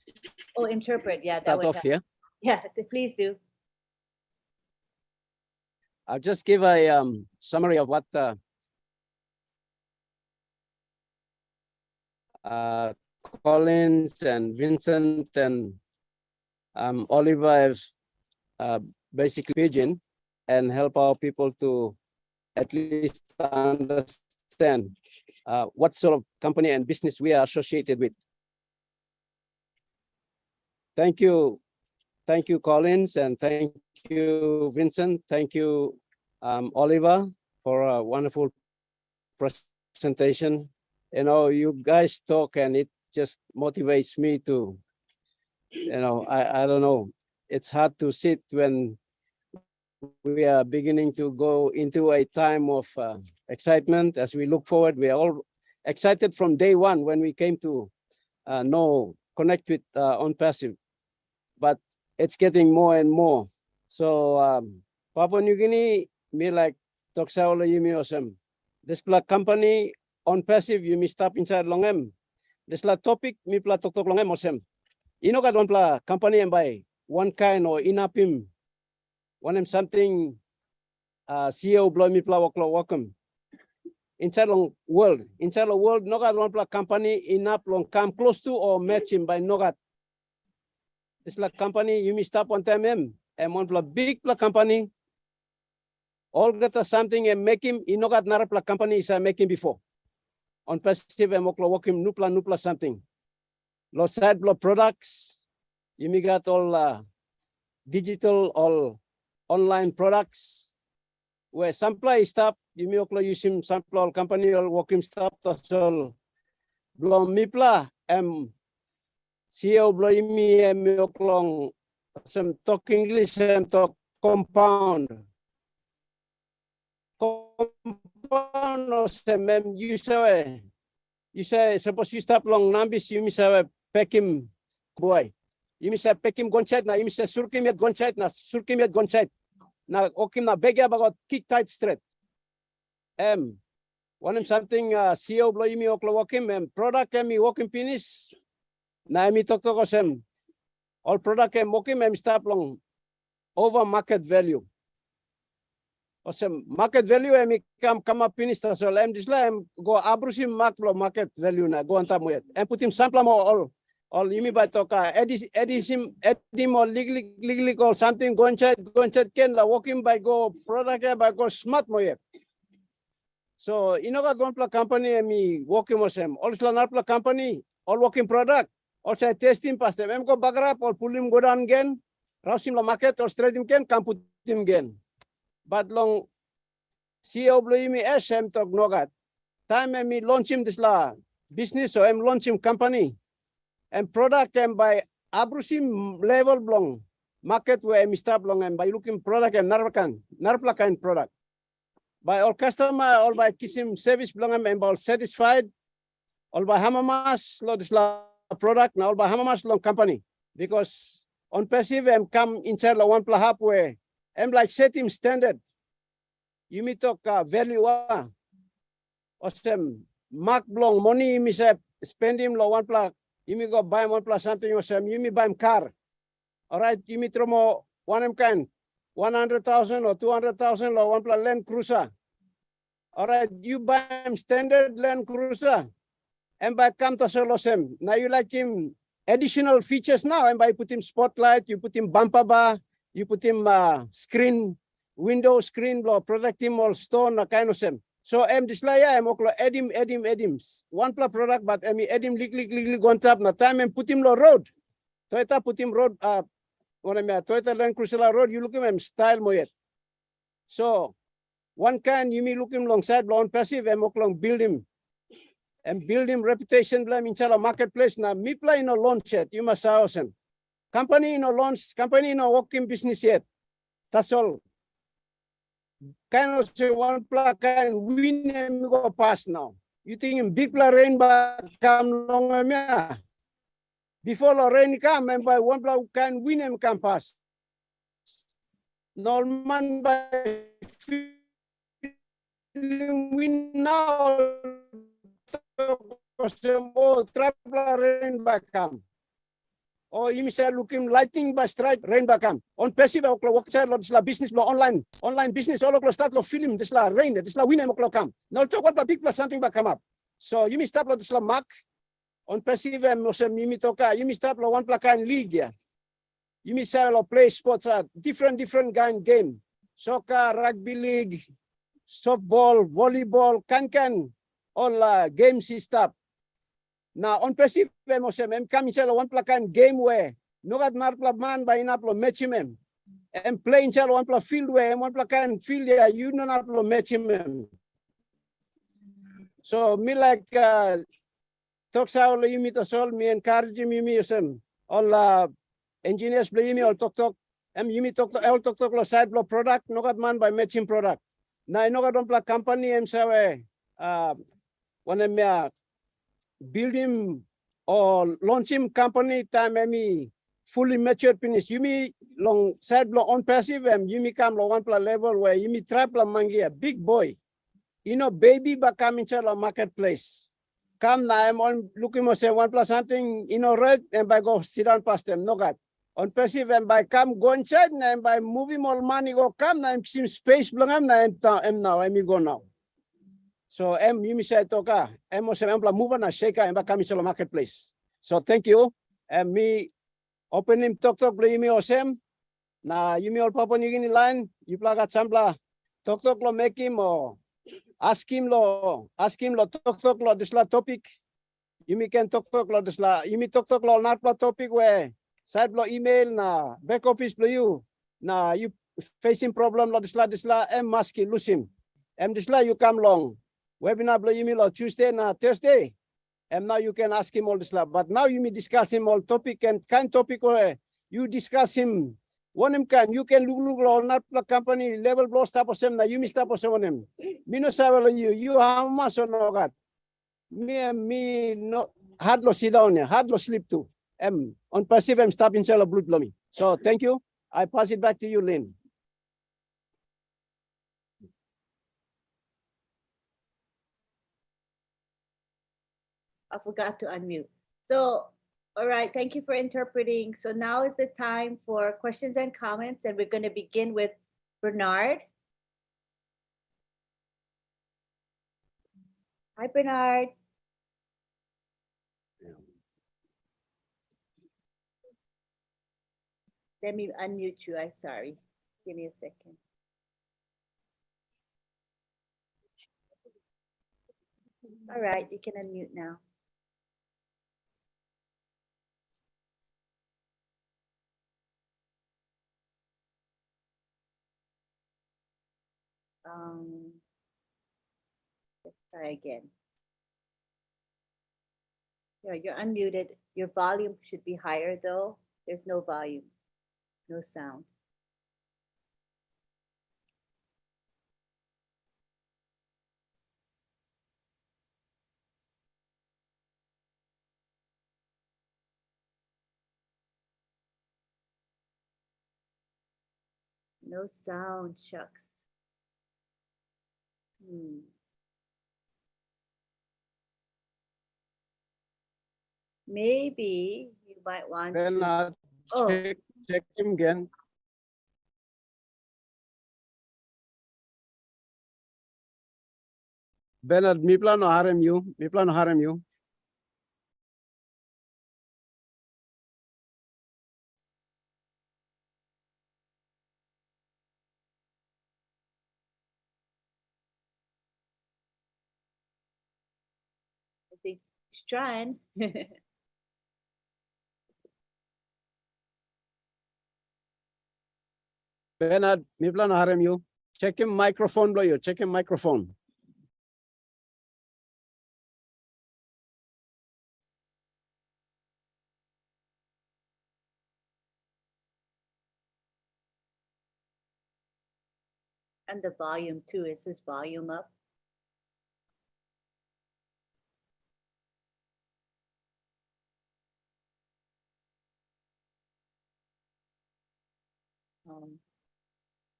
interpret? Yeah, start off here? Yeah, please do. I'll just give a summary of what Collins and Vincent and Oliver have basically pidgin and help our people to at least understand what sort of company and business we are associated with. Thank you, Collins, and thank you, Vincent. Thank you, Oliver, for a wonderful presentation. You guys talk and it just motivates me to, I don't know. It's hard to sit when we are beginning to go into a time of excitement as we look forward. We are all excited from day one when we came to connect with OnPassive, but it's getting more and more. So Papua New Guinea, me like Toksaola Yumi Osem. This pla company OnPassive, you me stop inside longem. This la topic me pla tok longem osem. Got one pla company and buy one kind or inapim. One something CEO blow me pla welcome. Inside the world, no got one pla company inap long come close to or match him by no got. This la company you me stop one time and one pla big pla company. All got something and make him got nara pla company is making before. OnPassive and moklo work him nupla something. Lo side blow products, you me got all digital, all online products. where supply stop, you may oklo using sample company or working stop tasol blom mipla CEO blow me oklong some talk English and talk compound. Compound or some you say suppose you stop long nambis you miss pekim boy. You miss pekim gonchait na you miss surkim yet gonchait na surkim yet gonchait. Na okim na bega about kick tight straight. One something CEO blow me oklo wakim product me wakim finish. Na mi talk osem all product wakim stop long over market value. Osem market value come up finish so disla go abrusim market value na go antamuet. Put him sample mo all yumi by toka edim or legally or something go inside ken la walking by go product by go smart mo yet. So inoga don't play company me walking mosem all narpla company all working product also testing past them go bagrap or pull him go down again rausim la market or straight him ken come put him again. But long CEO blue me SM talk nogat time me launch him this la business so launch him company. And product and by abrusim level blong market where I stop long and by looking product and narplakan product. By all customer, all by kissing service blong and all satisfied, all by hamamas lo this la product now all by hamamas long company. Because on passive and come inside la one plahap where I'm like set him standard. You me talk value or some mark blong money me spend him lo one plah. You may go buy one plus something or some, you may buy a car. All right, you may throw one kind, 100,000 or 200,000 or one plus Land Cruiser. All right, you buy him standard Land Cruiser and by come to solo sem. Now you like him additional features now and by put him spotlight, you put him bumper bar, you put him screen, window screen, protect him all stone, kind of sem. So this laya oklo edim. One plus product, but edim ligli go on top na time and put him lo road. Toyota put him road Toyota Land Cruiser road, you look him style mo yet. So one kind you may look him long side on passive oklong build him reputation blame inshallah marketplace na me play no launch yet. You must awesome. Company no launch, company no working business yet. That's all. Kind of say one plug and win and go past now. You think big plug rain back come long before the rain come and by one plug can win and come past. Norman by win now oh travel rain back come. Oh, you say looking lighting by stripe rain back come. On passive work side this la business lo online business all start lo film this la rain this la win o'clock come. Now talk about big plus something back come up. So you may start lo this la mark on passive you may toka you may start lo one plaka in league yeah. You may say lo play sports different kind game. Soccer, rugby league, softball, volleyball, can all games is stop. Now on passive come inside one plakan game where no got narpla man by inaplo match him and play inside one pla field where one plakan field yeah you know naplo match him. So me like talk sa all you meet us all me encourage me all engineers play me all talk you meet talk lo side blow product no got man by matching product. Now no got one pla company say one me build him or launch him company time fully matured finish. You me long side blow on passive you me come one pla level where you me trap la mangi a big boy. You know baby but come into the marketplace. Come now I'm on looking for say one plus something red and by go sit down past them. No God. On passive and by come go inside and by moving all money go come now some space belong I'm now go now. So you may say toka move on a shaker and back to the marketplace. So thank you. And me open him talk play me osem. Na you me all Papua New Guinea line, you plug at sampla talk lo make him or ask him lo talk lo this la topic. You me can talk lo this la you me talk lo not topic where side lo email na back office play you. Na you facing problem lo disla em maski lusim. Em disla you come long. Webinar blo yimi lo Tuesday na Thursday. And now you can ask him all this, but now you may discuss him all topic and kind topic you discuss him. One him can you can look all not the company level blow stop of na you miss stop of him. Me no savel you how much no God. Me no hard lo sit down here, hard lo sleep too. On passive I'm stopping cell blood blooming. So thank you. I pass it back to you, Lynn. I forgot to unmute. So, all right, thank you for interpreting. So now is the time for questions and comments, and we're going to begin with Bernard. Hi, Bernard. Let me unmute you. I'm sorry. Give me a second. All right, you can unmute now. Let's try again. Yeah, you're unmuted. Your volume should be higher though. There's no volume, no sound. No sound, shucks. Maybe you might want Bernard, to. check him again. Bernard, mi plano harem you. Mi plano harem you. I think he's trying. Bernard, mi plano harem you. Check him microphone blow you. Check him microphone. And the volume too. Is his volume up?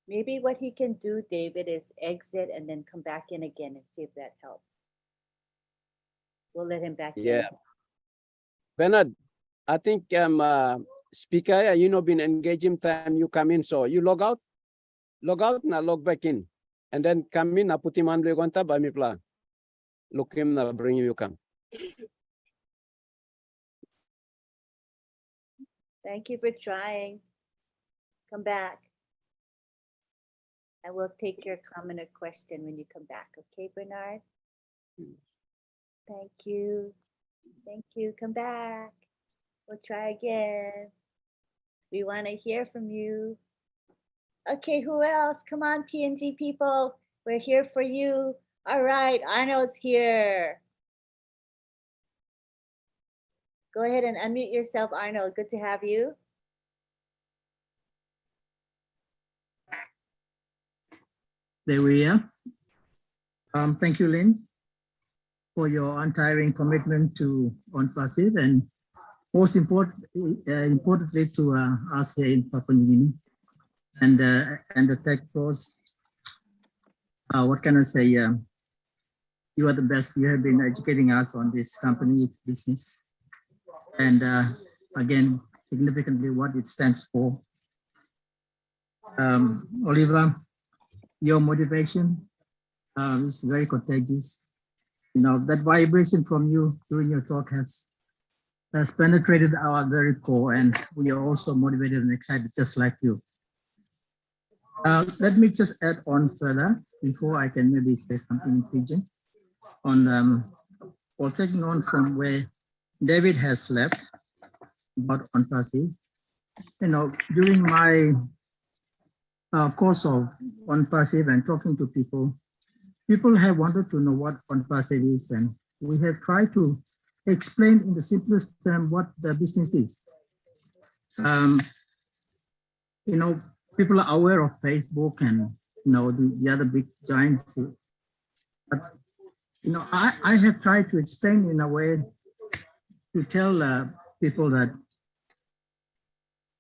Maybe what he can do, David, is exit and then come back in again and see if that helps. We'll let him back in. Bernard, I think speaker, you know, been engaging time you come in, so you log out, now log back in, and then come in. I put him on the by me plan. Look him now, bring you come. Thank you for trying. Come back. I will take your comment or question when you come back. Okay, Bernard? Thank you. Thank you. Come back. We'll try again. We want to hear from you. Okay, who else? Come on, PNG people. We're here for you. All right, Arnold's here. Go ahead and unmute yourself, Arnold. Good to have you. There we are. Thank you, Lynn, for your untiring commitment to ONPASSIVE and most importantly to us here in Papua New Guinea and the tech pros. What can I say? You are the best. You have been educating us on this company, its business, and again, significantly what it stands for. Oliver, your motivation is very contagious. You know, that vibration from you during your talk has penetrated our very core, and we are also motivated and excited just like you. Let me just add on further before I can maybe say something in Pidgin on or taking on from where David has left about ONPASSIVE. You know, during my course of ONPASSIVE and talking to people, people have wanted to know what ONPASSIVE is, and we have tried to explain in the simplest term what the business is. You know, people are aware of Facebook and the other big giants, but I have tried to explain in a way to tell people that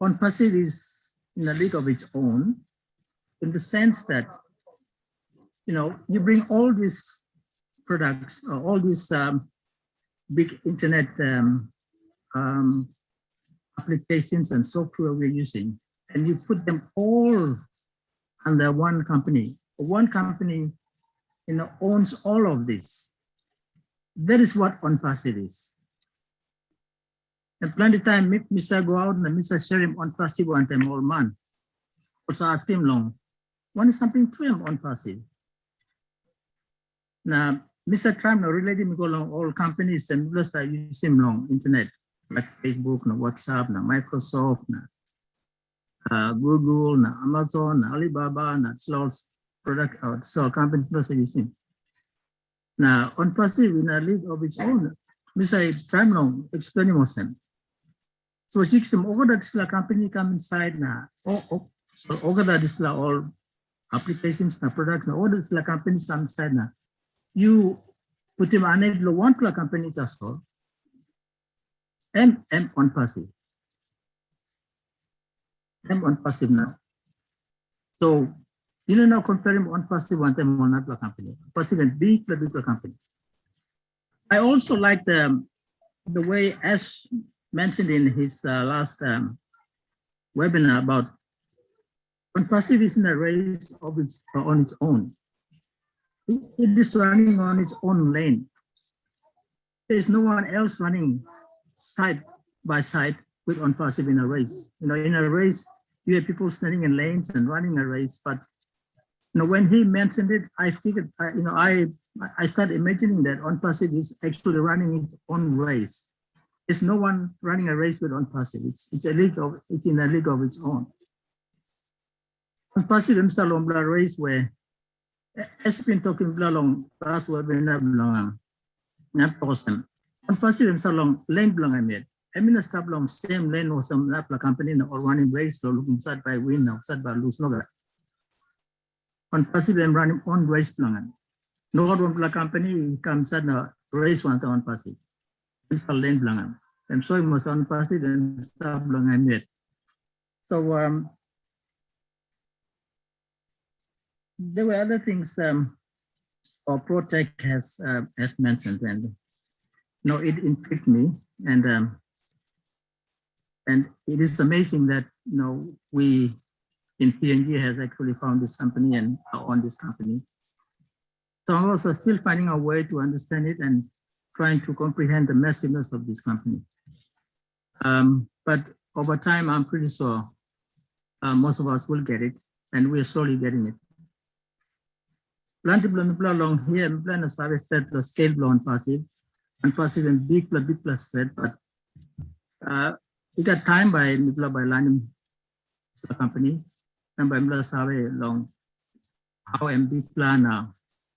ONPASSIVE is in a league of its own, in the sense that you bring all these products, all these big internet applications and software we're using, and you put them all under one company. One company owns all of this. That is what ONPASSIVE is. And plenty of time, Mr. go out and Mr. share him ONPASSIVE one time all man. Also ask him long, one is something to him ONPASSIVE. Now, Mr. Trump related me go along all companies and plus I use him long internet, like Facebook, WhatsApp, Microsoft, Google, Amazon, Alibaba, Slots product out. So companies plus I use him. Now, ONPASSIVE in a league of its own, Mr. Trump long explaining myself. So some over that company come inside now. So over that is all applications, products, all this companies come inside now. You put him on it, one company to solve. M ONPASSIVE. M ONPASSIVE now. So now comparing ONPASSIVE one time on another company. ONPASSIVE and big company. I also like the way Ash mentioned in his last webinar about ONPASSIVE is in a race of on its own. It is running on its own lane. There is no one else running side by side with ONPASSIVE in a race. In a race, you have people standing in lanes and running a race. But when he mentioned it, I figured, I started imagining that ONPASSIVE is actually running its own race. There's no one running a race with ONPASSIVE. It's in a league of its own. ONPASSIVE himself on a race where, as been talking long last webinar long, person. ONPASSIVE himself long lane long I made. I mean, stop long same lane or some company or running race or looking side by win now, side by lose no. ONPASSIVE I'm running on race long. No one company comes at a race one to ONPASSIVE. It's a lane long. I'm sorry, most ONPASSIVE and stop long I made. So there were other things ProTech has mentioned, and it intrigued me, and it is amazing that we in PNG has actually found this company and on this company. So I'm also still finding a way to understand it and trying to comprehend the massiveness of this company. But over time, I'm pretty sure most of us will get it, and we're slowly getting it. Long here, plan a service set the scale blow ONPASSIVE and big plus set, but it got time by learning the company and by Mla long how MB plan now.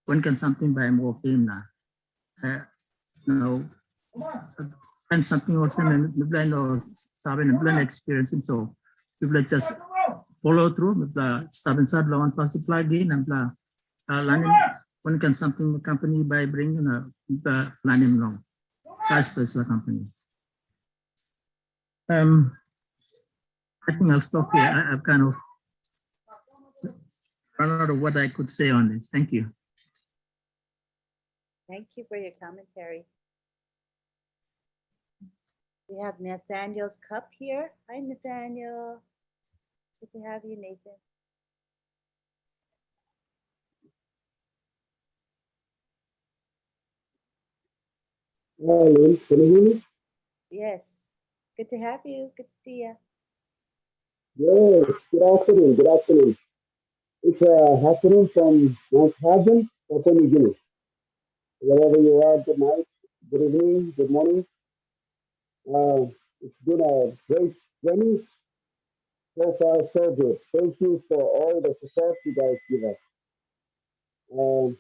When can something by more game now? And something also in the blend of Sabin blend experience. So people just follow through with the Sabin Sad law ONPASSIVE plugin and blah. Learning when can something company by bringing the learning long size plus the company. I think I'll stop here. I've kind of run out of what I could say on this. Thank you. Thank you for your commentary. We have Nathaniel Cup here. Hi, Nathaniel. Good to have you, Nathan. Hello, can you hear me? Yes. Good to have you. Good to see you. Yes, good afternoon, good afternoon. It's afternoon from Mount Haven, Papua New Guinea. Wherever you are, good night, good evening, good morning. It's been a great journey So far, so good. Thank you for all the support you guys give us. Um,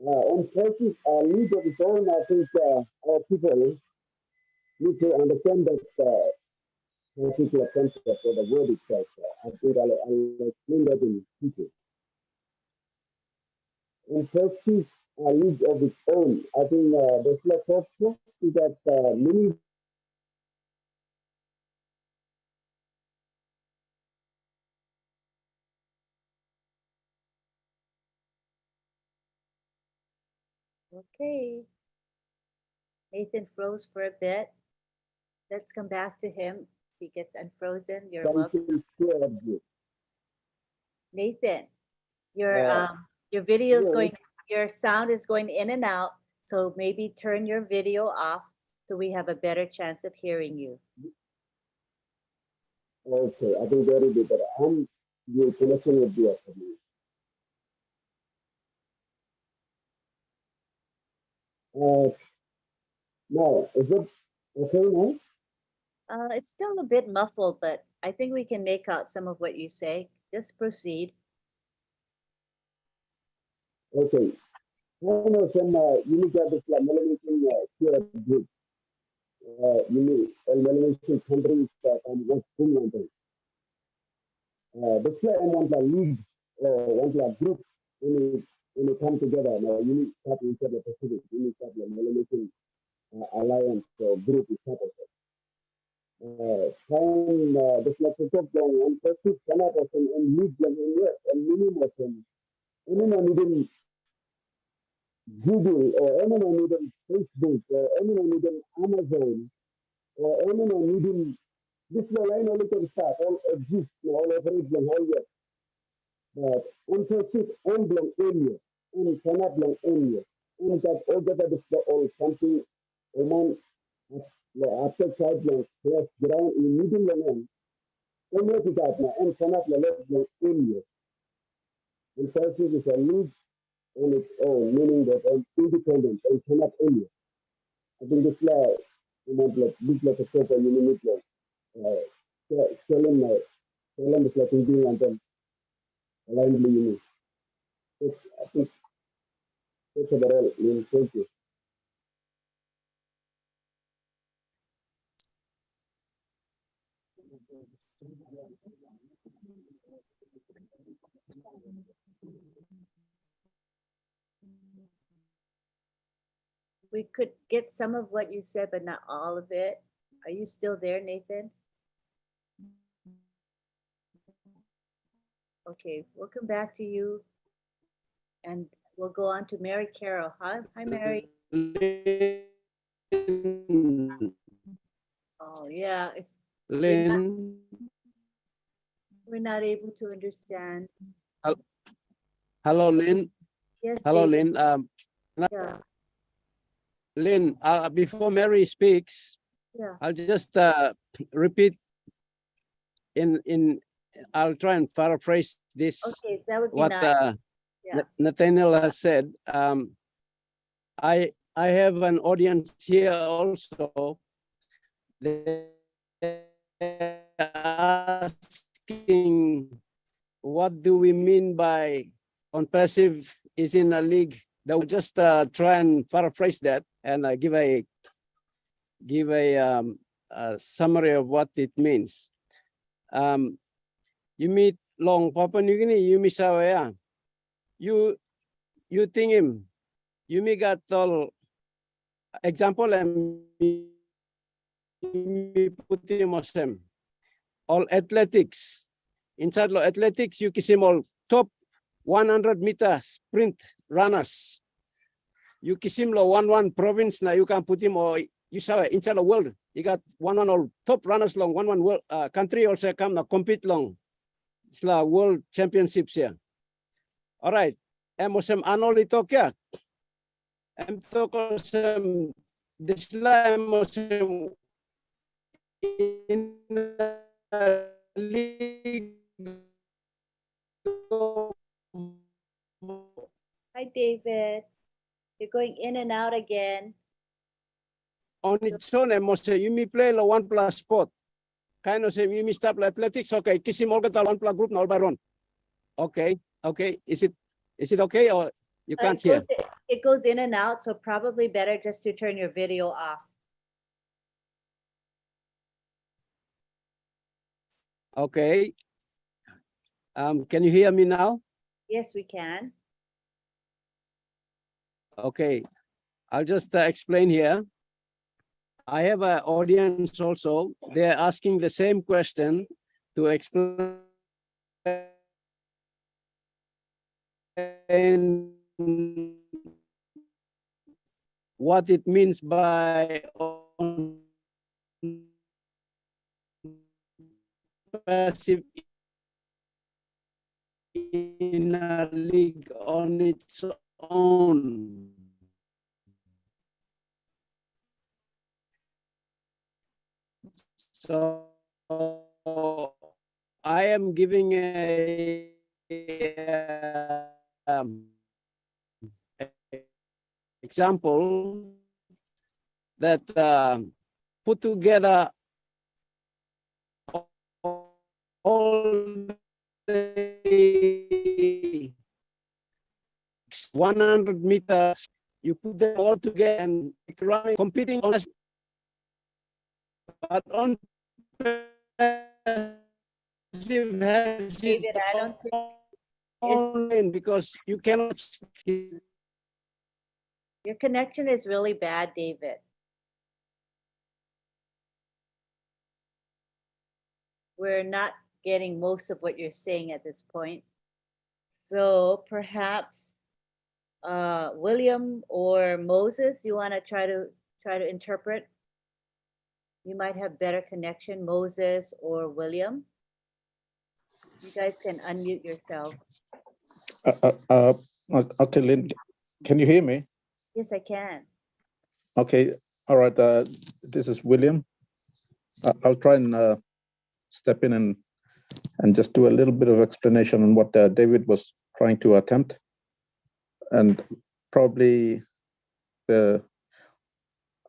on Turkey, league of its own, I think our people need to understand that particular concept or the word itself. I think I'll explain that in future. In Turkey, a league of its own, I think the Slot is that many Okay. Nathan froze for a bit. Let's come back to him. He gets unfrozen. You're welcome. countries share of this. Nathan, Uh, your video is yes, going, your sound is going in and out. So maybe turn your video off so we have a better chance of hearing you. okay, I think that will be better. And the connection would be up for me. Uh, Now, is it okay now? It's still a bit muffled, but I think we can make out some of what you say. Just proceed. Okay. I know some unique melanesian here group, unique melanesian countries from West Finland. That's why I want a league or want a group when it come together. Now, unique part inside the Pacific, unique part of Melanesian alliance or group is part of it. Time this like to talk long and first cannot and lead them in yes and minimum anyone even Google or anyone even Facebook or anyone even Amazon or anyone even this line only can start all exist all operate long all yet. But emphasis on long area and cannot long area and that all that is all something among after side long plus ground in middle long only to that now and cannot long area. Emphasis is a lead on its own, meaning that I'm independent and cannot area. I think this law, this like a proper unit law, Salem is like being and then blindly unit. I think that's overall, I mean, thank you. We could get some of what you said, but not all of it. Are you still there, Nathan? Okay, we'll come back to you and we'll go on to Mary Carroll. Hi, Mary. Oh, yeah, Lynn, we're not able to understand. hello, Lynn. Yes, Hello, David. Lynn. Yeah, Lynn, before Mary speaks, yeah. I'll just repeat I'll try and paraphrase this, Okay, that would be what nice. Yeah. Nathaniel has said. I have an audience here also. They're asking, what do we mean by on passive is in a league? That will just try and paraphrase that and give a summary of what it means. You meet long Papua New Guinea, you miss away. You think him, you may got all example and put him on all athletics. Inside lo athletics, you kiss him all top 100 meter sprint runners. You kiss him lo 1-1 province now you can put him or you saw inside the world. You got 1-1 all top runners long 1-1 world country also come now compete long. It's la world championships here. All right. Emosem anoli tokya. Em tokosem disla emosem in league. Hi, David. You're going in and out again. On its own, emosem you may play la 1+ sport. kind of say you stop athletics. Okay, kisim olga talon pla group nol baron. Okay, okay. Is it okay or you can't hear? It goes in and out, so probably better just to turn your video off. Okay. Can you hear me now? Yes, we can. Okay, I'll just explain here. I have an audience also. They're asking the same question to explain what it means by passive in a league on its own. So I am giving a example that put together all the 100 meters, you put them all together and running, competing on, but on passive has David, its I don't think own lane because you cannot. your connection is really bad, David. We're not getting most of what you're saying at this point. So perhaps William or Moses, you want to try to interpret? You might have better connection, Moses or William. You guys can unmute yourselves. Okay, Lynn, can you hear me? Yes, I can. Okay, all right. This is William. I'll try and step in and just do a little bit of explanation on what David was trying to attempt, and probably the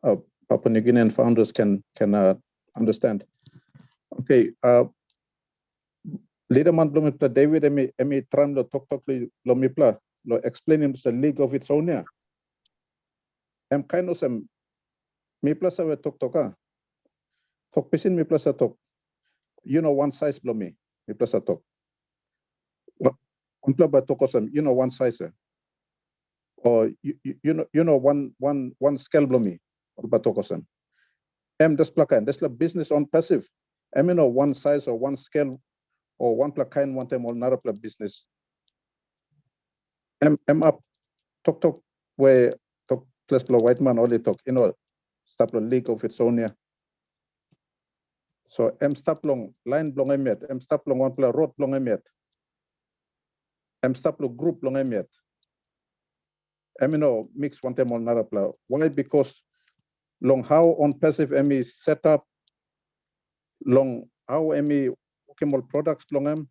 Papua New Guinean founders can understand. Okay, leader man blomipla David emi tram lo tok lo mipla lo explaining the league of its own ya. Em kind of some mipla sa tok toka. Tok pisin mipla sa tok. You know one size blomi mipla sa tok. Umpla ba tokosam, you know one size. Or you know one scale blomi ba tokosam. Em des plakan, des la business on passive. Em you know one size or one scale or one plakan one time or another business. Em up tok where tok class white man only talk, you know, stop the league of its own. So em stop long line long emet, em stop long one play road long emet. Em stop long group long emet. Em you know mix one time or another play. Why? Because long how on passive em is set up, long how em chemical products long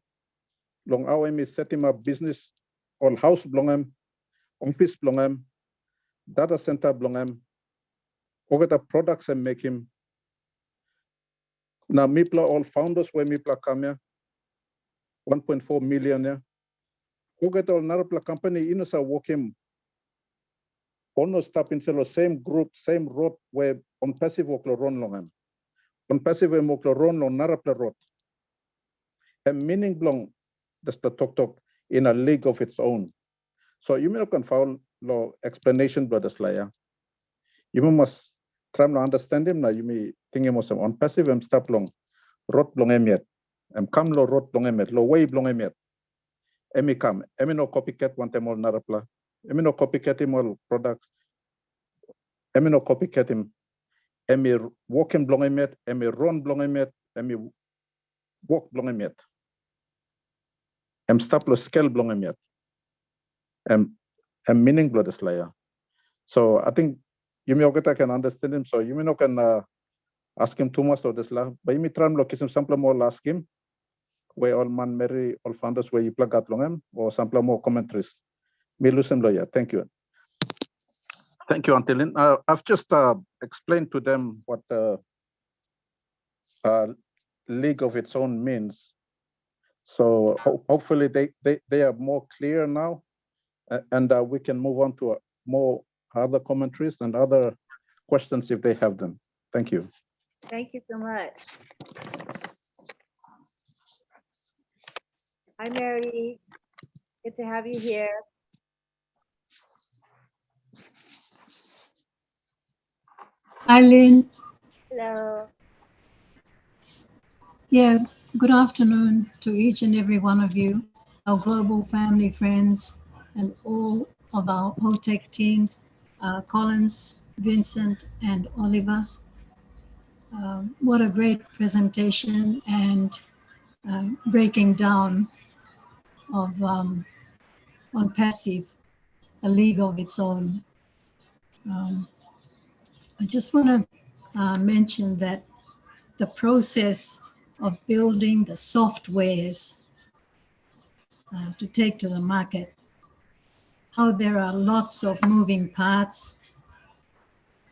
how em is setting up business all house long office long data center long get the products and make him. Now Mipla all founders where Mipla come here, 1.4 million yeah. Get all another company in us work him. Almost stop into the same group, same road where on passive work run long on passive work run long narapla road. And meaning belong that's the talk in a league of its own. So you may not follow law explanation, brother Slayer. You must try to understand him now. You may think him was on passive and stop long road long emiet. Come lo road long emiet, lo way long emiet. Emi come, emi no copycat one time or narapla. Emi no copycat him all products. Emi no copycat him. Emi walk him long emiet, emi run long emiet, emi walk long emiet. Stop lo scale long emiet. Meaning blood slayer. So I think you may can understand him. So you may not can ask him too much of this lah. But you may try and look some sample more ask him. Where all man marry all founders where you plug out long him or sample more commentaries. Me lose him lawyer. Thank you. Thank you, Antilin. I've just explained to them what league of its own means. So hopefully they are more clear now, and we can move on to more other commentaries and other questions if they have them. Thank you. Thank you so much. Hi, Mary. Good to have you here. Hi, Lynn. Hello. Yeah, good afternoon to each and every one of you, our global family, friends, and all of our OTEC teams, Collins, Vincent, and Oliver. What a great presentation and breaking down of on passive, a league of its own. I just want to mention that the process of building the softwares to take to the market, how there are lots of moving parts,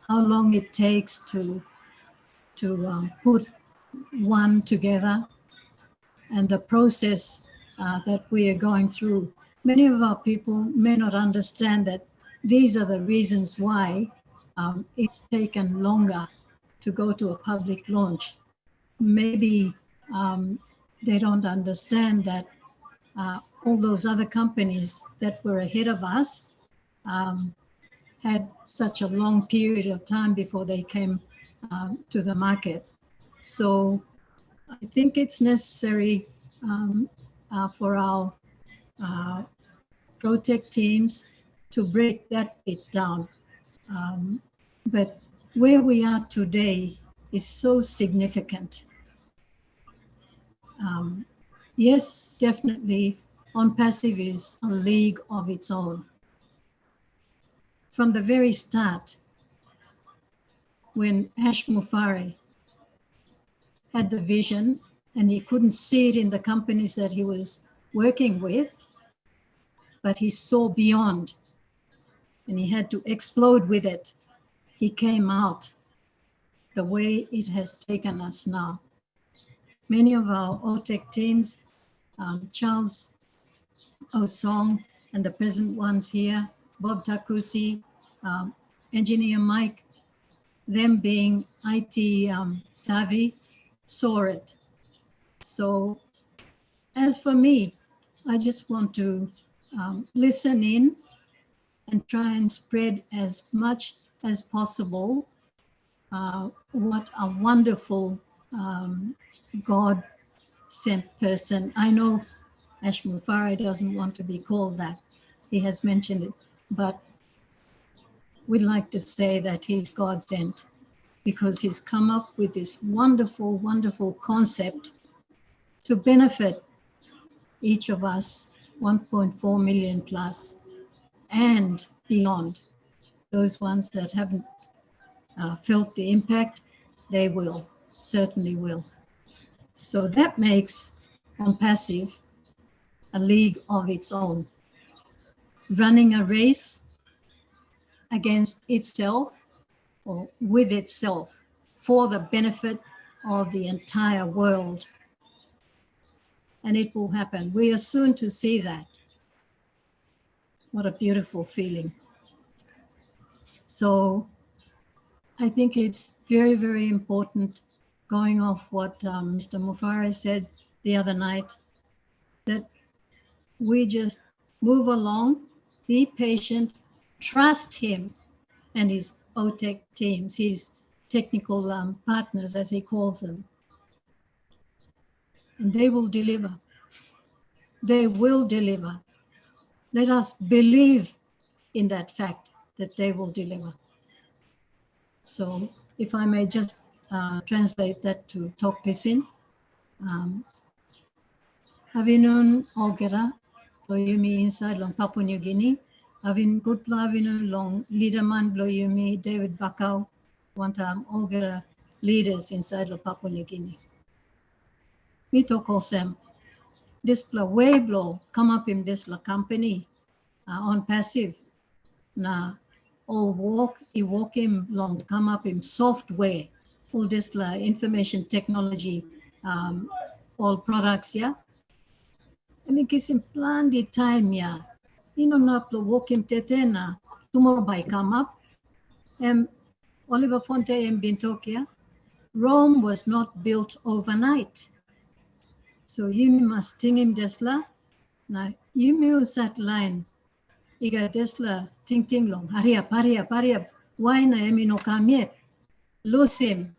how long it takes to put one together, and the process that we are going through. Many of our people may not understand that these are the reasons why it's taken longer to go to a public launch. Maybe they don't understand that all those other companies that were ahead of us had such a long period of time before they came to the market. So I think it's necessary for our ProTech teams to break that bit down. But where we are today is so significant. Yes, definitely, OnPassive is a league of its own. From the very start, when Ash Mufari had the vision and he couldn't see it in the companies that he was working with, but he saw beyond and he had to explode with it. He came out the way it has taken us now. Many of our OTEC teams, Charles Osong and the present ones here, Bob Takusi, Engineer Mike, them being IT savvy, saw it. So as for me, I just want to listen in and try and spread as much as possible what a wonderful God sent person. I know Ash Mufari doesn't want to be called that. He has mentioned it, but we'd like to say that he's God sent because he's come up with this wonderful, wonderful concept to benefit each of us, 1.4 million plus, and beyond. Those ones that haven't felt the impact, they will, certainly will. So that makes OnPassive a league of its own, running a race against itself or with itself for the benefit of the entire world. And it will happen. We are soon to see that. What a beautiful feeling. So I think it's very, very important, going off what Mr. Mufari said the other night, that we just move along, be patient, trust him and his OTEC teams, his technical partners, as he calls them. And they will deliver. They will deliver. Let us believe in that fact that they will deliver. So if I may just translate that to Tok Pisin. Havinun Ogera, Bloyumi inside long Papua New Guinea. Having good Lavinun long Leaderman Bloyumi, David Bakau, one time Ogera leaders inside of Papua New Guinea. Mito Kosem, this way blow come up in this la company OnPassive. Na all walk him long come up in software, all this la information technology all products, yeah. I mean, kisim plan the time, yeah. Ino na plo wokim tetena, tomorrow by come up. Oliver Fonte and Bintokia, Rome was not built overnight. So you must ting him desla. Now you use that line. Iga desla ting ting long. Hurry up, hurry up, hurry up. Why na emi no come yet? Lose him.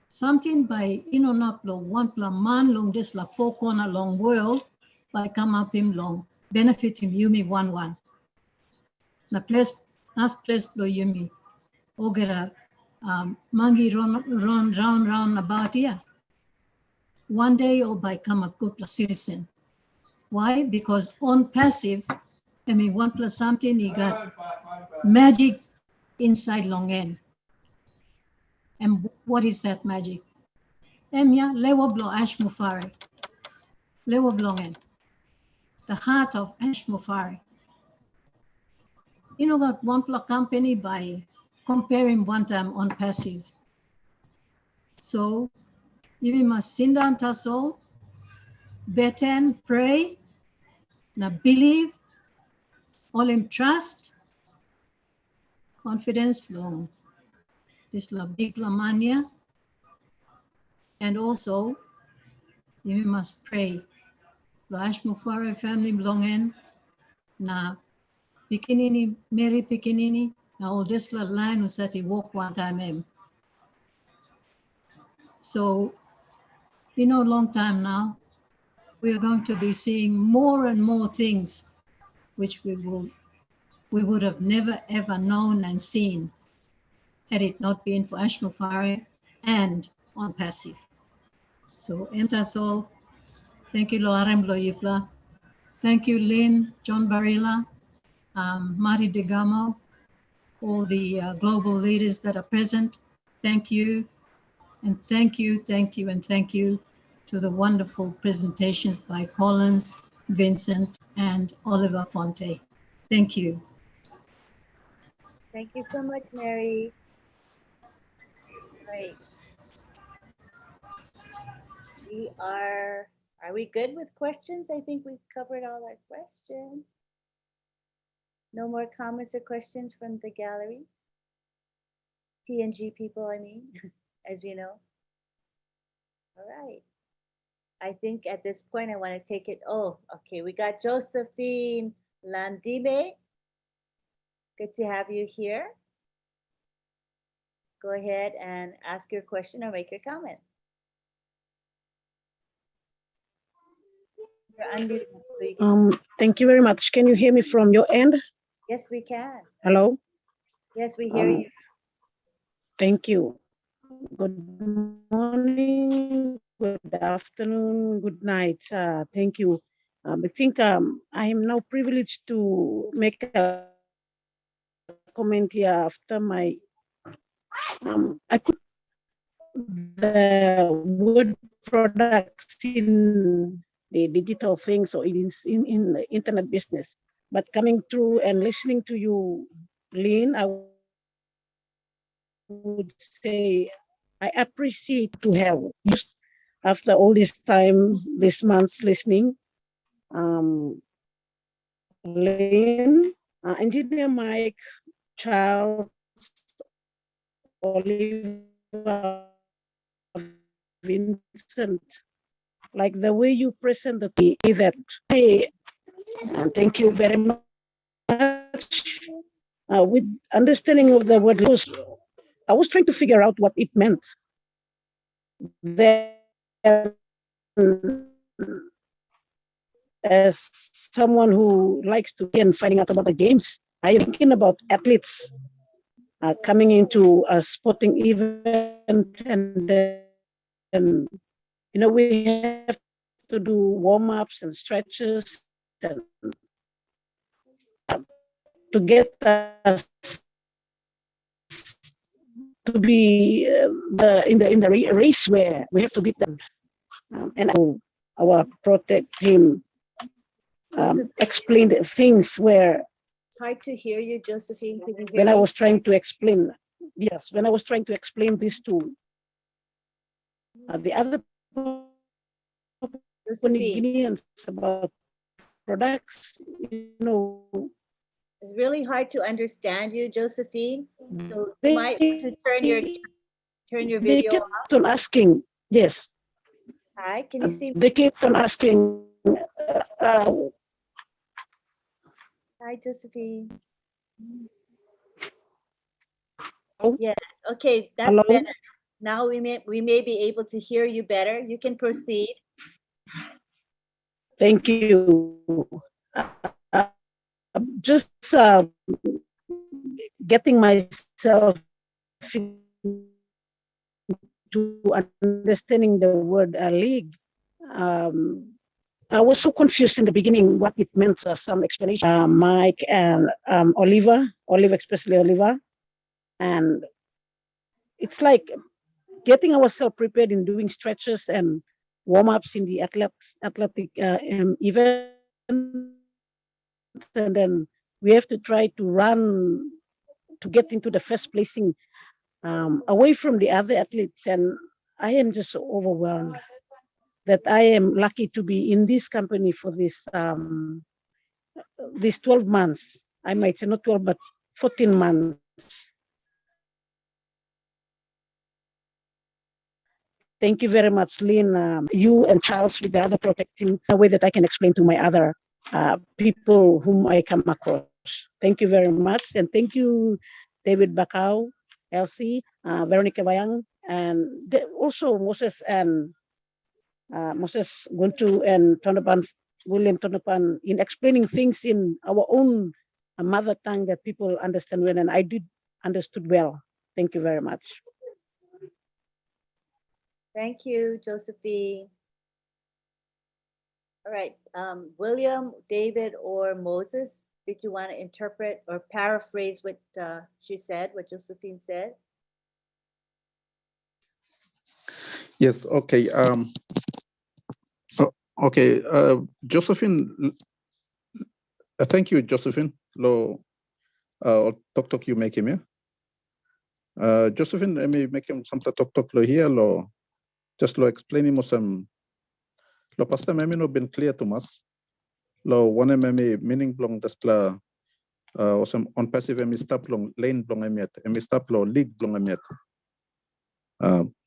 Something by inonaplo one pla man long desla 4 corner long world by come up him long. Benefit him yumi 1-1. Na place as place blow yumi. Ogera mangi run round about here. One day you'll become a good citizen. Why? Because on passive, I mean 1 plus something, you got magic inside long end. And what is that magic? Emya lewo blo ash mufari. Lewo blongen. The heart of ash mufari. You know that 1 plus company by comparing one time on passive. So you must sit down tassel, beten, pray, na believe, all him trust, confidence long. This la big la mania. And also, you must pray. Lash Mufare family belonging na pikinini, Mary pikinini, na all this la line was that he walk one time. So, long time now, we are going to be seeing more and more things which we would have never ever known and seen had it not been for Ashmufare and on passive. So Entasol, thank you Loarem Loyipla, thank you Lynn, John Barilla, Marty DeGamo, all the global leaders that are present. Thank you, and thank you, thank you, and thank you to the wonderful presentations by Collins, Vincent, and Oliver Fonte. Thank you. Thank you so much, Mary. Great. Are we good with questions? I think we've covered all our questions. No more comments or questions from the gallery? PNG people, I mean, as you know. All right. I think at this point I want to take it. Oh, okay. We got Josephine Landime. Good to have you here. Go ahead and ask your question or make your comment. You're unmuted, so you can- Thank you very much. Can you hear me from your end? Yes, we can. Hello? Yes, we hear you. Thank you. Good morning, good afternoon, good night. Thank you. I think I am now privileged to make a comment here after my, I could the wood products in the digital things or in the internet business. But coming through and listening to you, Lynn, I would say I appreciate to have used after all this time, this month's listening. Lynn, Engineer Mike, Charles, Oliver, Vincent, like the way you present the event. And thank you very much. With understanding of the word, I was trying to figure out what it meant. Then, as someone who likes to be and finding out about the games, I'm thinking about athletes coming into a sporting event, and then, we have to do warm-ups and stretches and to get us to be in the race where we have to beat them, and our protect team explained things where It's hard to hear you, Josephine. Can you hear when I me? was trying to explain, yes, when I was trying to explain this to the other Josephine, Guineans about products, it's really hard to understand you, Josephine. So you might they, want to turn your they video kept off. on asking, yes, Hi, can you see me? they kept on asking, Hi, Josephine. Oh. Yes, okay, that's hello? better. Now we may be able to hear you better. You can proceed. Thank you. Just getting myself to understanding the word league. I was so confused in the beginning what it meant. Some explanation. Mike and Oliver, especially Oliver, and it's like getting ourselves prepared in doing stretches and warm-ups in the athletic event, and then we have to try to run to get into the first placing away from the other athletes. And I am just so overwhelmed that I am lucky to be in this company for this 12 months. I might say not 12, but 14 months. Thank you very much, Lynn. You and Charles with the other protecting a way that I can explain to my other people whom I come across. Thank you very much. And thank you, David Bakau, Elsie, Veronica Bayang, and also Moses and Moses Guntu and Tonapan, William Tonapan, in explaining things in our own mother tongue that people understand well, and I did understood well. Thank you very much. Thank you, Josephine. All right, William, David, or Moses, did you want to interpret or paraphrase what she said, what Josephine said? Yes, okay. Okay, Josephine, thank you, Josephine. Lo, talk you make him, yeah? Josephine, let me make him some talk lo here, lo, just lo explaining mo some, lo pasta memi no been clear to us. Lo, one memi meaning blong das la, or some on passive emi stop long lane blong emi stop lo league blong emiet.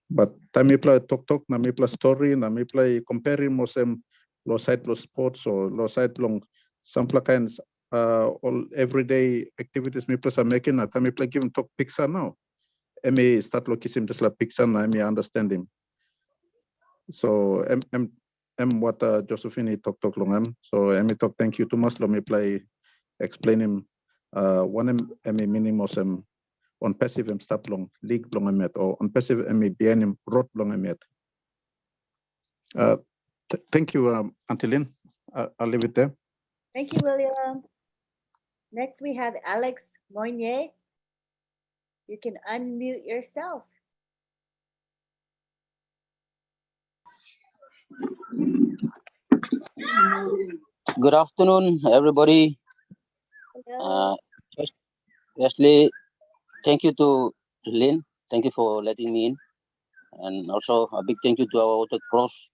But time we play talk na me play story na me play comparing mo sem lo side lo sports or lo side long some kinds all everyday activities me plus are making na time me play give him talk picture now. Emi start lo kisim just la picture na emi understand him. So what Josephine talk long so emi talk thank you too much lo me play explain him one emi meaning mo sem on passive stop long league long emet or on passive BNM rot long emet. Thank you, Auntie Lynn. I'll leave it there. Thank you, William. Next, we have Alex Moynier. You can unmute yourself. Good afternoon, everybody. Hello. Firstly, thank you to Lynn. Thank you for letting me in. And also a big thank you to our OTEC pros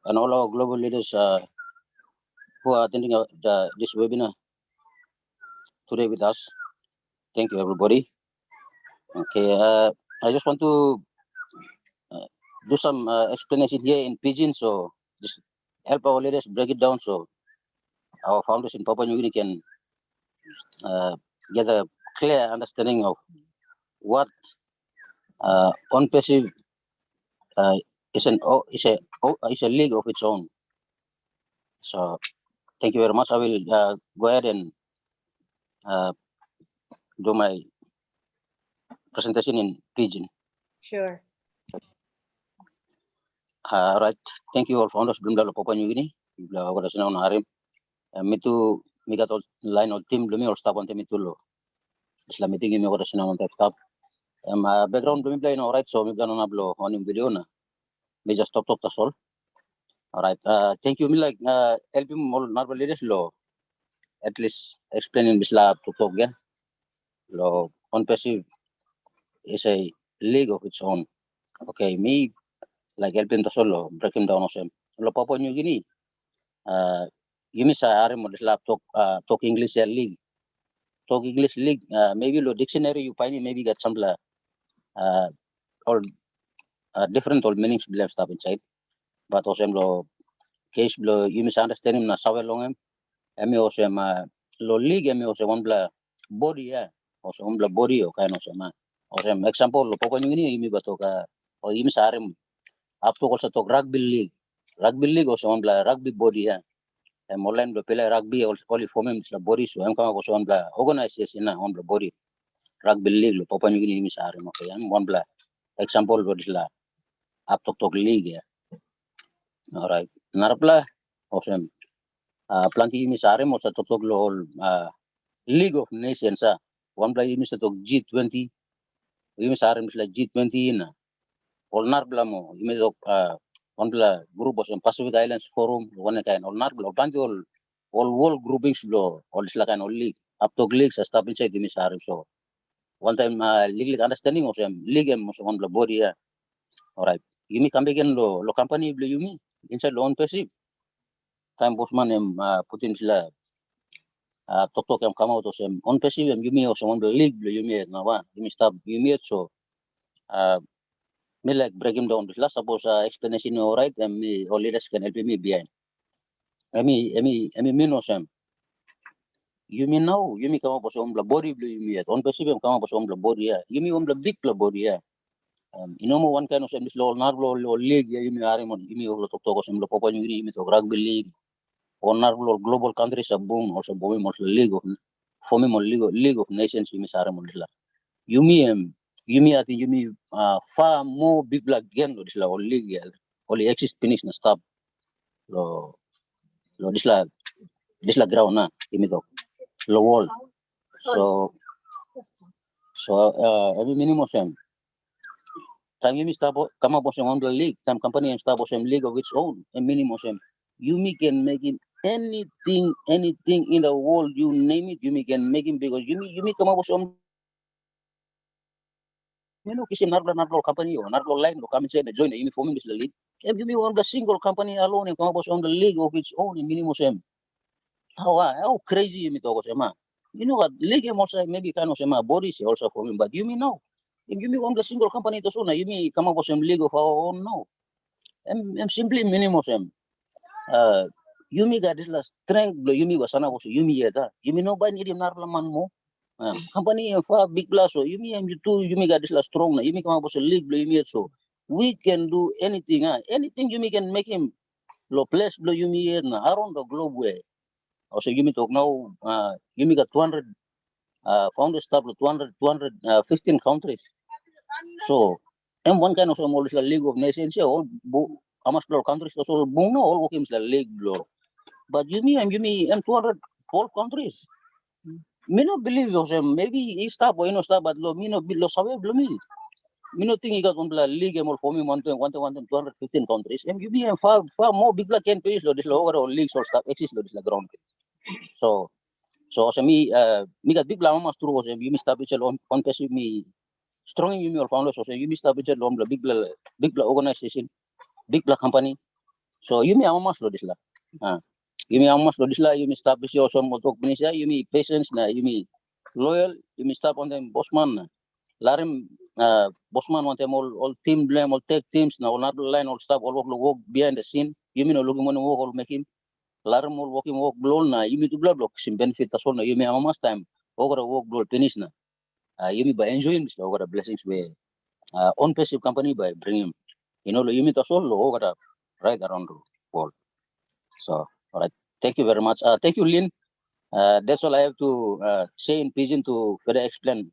and all our global leaders who are attending this webinar today with us. Thank you, everybody. Okay, I just want to do some explanation here in Pidgin, so just help our leaders break it down so our founders in Papua New Guinea can get a clear understanding of what on-passive is a league of its own. So thank you very much. I will go ahead and do my presentation in Pidgin. Sure. Right. Thank you all founders Brimdalo Papua New Guinea. Wala sina una harim. Mitu migat line of team lumi or staff on temitulo. Isla meeting mi wala sina on staff. Background lumi play no right so mi gana nablo on video na. Me just talk that's all. All right. Thank you. Me like helping all narval leaders lo at least explaining this lab to talk again. Lo on passive is a league of its own. Okay, me like helping the solo, break him down also. Lo Papua New Guinea, yumi sa are mo disla talk English league. Talk English league, maybe lo dictionary you find it, maybe got some all different all meanings believe stuff inside. But also lo case lo you misunderstanding na sawe long em also lo league em also one bla body ya also one bla body o kind also also example lo Papua New Guinea yumi batoka o yumi sa are up to also talk rugby league also one bla rugby body ya online lo play rugby only for me la body so em kama also one bla organization na one bla body rugby league lo Papua New Guinea yumi sa are mo kaya one bla example lo disla up to talk league ya. Alright, narapla also plenty yumi sa are mo sa talk lo League of Nations one bla yumi sa talk G20 yumi sa are misla G20 na all narbla mo yumi talk one bla group of Pacific Islands Forum one kind all narbla plenty all world groupings lo all isla kind all league up to league sa stop inside yumi sa are so one time league understanding also league mo so one bla body ya. Alright, yumi come again lo company bla yumi inside lo on passive time bosman putin sila tok yang kama to sem on passive yumi also one bla league bla yumi na wa yumi stop yumi so me like break him down this last suppose explanation all right and me all leaders can help me behind emi mean osem you mean now you mean kama bosom bla body bla you mean on passive kama bosom bla body ya you mean bla big bla body ya you know one kind of sem this law nar law league ya you mean are mon you mean lo tok tok osem lo Papua New Guinea you mean to rugby league on nar law global countries boom also boom also league of forming league of nations you mean are mon la you mean I think you mean far more big black again lo this la all league ya only exist finish na stop lo this la ground na you mean to lo wall so every minimum sem time you start come up with on the league some company and start with league of its own a minimum sem you can make him anything in the world you name it you can make him because you come up with some kisi narlo company or narlo line lo come say join the forming this league and you one the single company alone and come up with on the league of its own a minimum sem how crazy you talk about you know what league also maybe kind of body also for him but you mean no if you want the single company to sona you mean come up with some league of our own no I'm simply minimum sem you mean got this last strength you mean wasana was you mean that you mean nobody need him man mo company for big plus so you mean you mean got this last strong you mean come up with a league you mean so we can do anything anything you mean can make him lo place you mean around the globe way also you mean talk now you mean got 200 founders staff 215 countries so and one kind of some all League of Nations all amas countries also no all working the league blow but you mean 200 all countries me no believe also maybe he stop or no stop but lo me no sabe blow me no think he got on the league and all for me 215 countries and you mean far more big black can pay lo this overall leagues or stuff exist lo this la ground so also me got big black mamas through also you stop it on passive me strong in your founders also you stop it on the big black organization big black company so you may almost lo this la you may almost lo this la you may stop it also mo talk binisya you may patience na you may loyal you may stop on them bossman na larim bossman want them all team blame all tech teams na all not line all stop all work behind the scene you may no looking money work all making larim all working work blow na you may to blow sim benefit as well na you may almost time over work blow finish na you may by enjoying this over blessings way on passive company by bringing you know you may to solo over right around the world so all right thank you very much thank you Lynn that's all I have to say in pigeon to further explain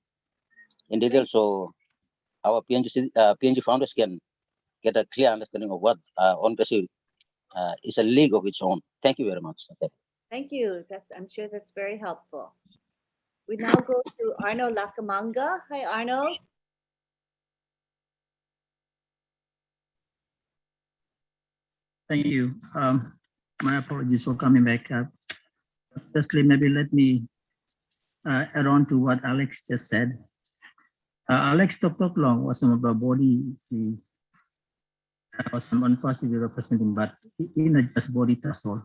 in detail so our PNG founders can get a clear understanding of what on passive is a league of its own. Thank you very much. Okay. Thank you. I'm sure that's very helpful. We now go to Arno Lakamanga. Hi, Arno. Thank you. My apologies for coming back. Firstly, maybe let me add on to what Alex just said. Alex Tok Tok Long was some of the body or some on-passive representing, but in a just body that's all.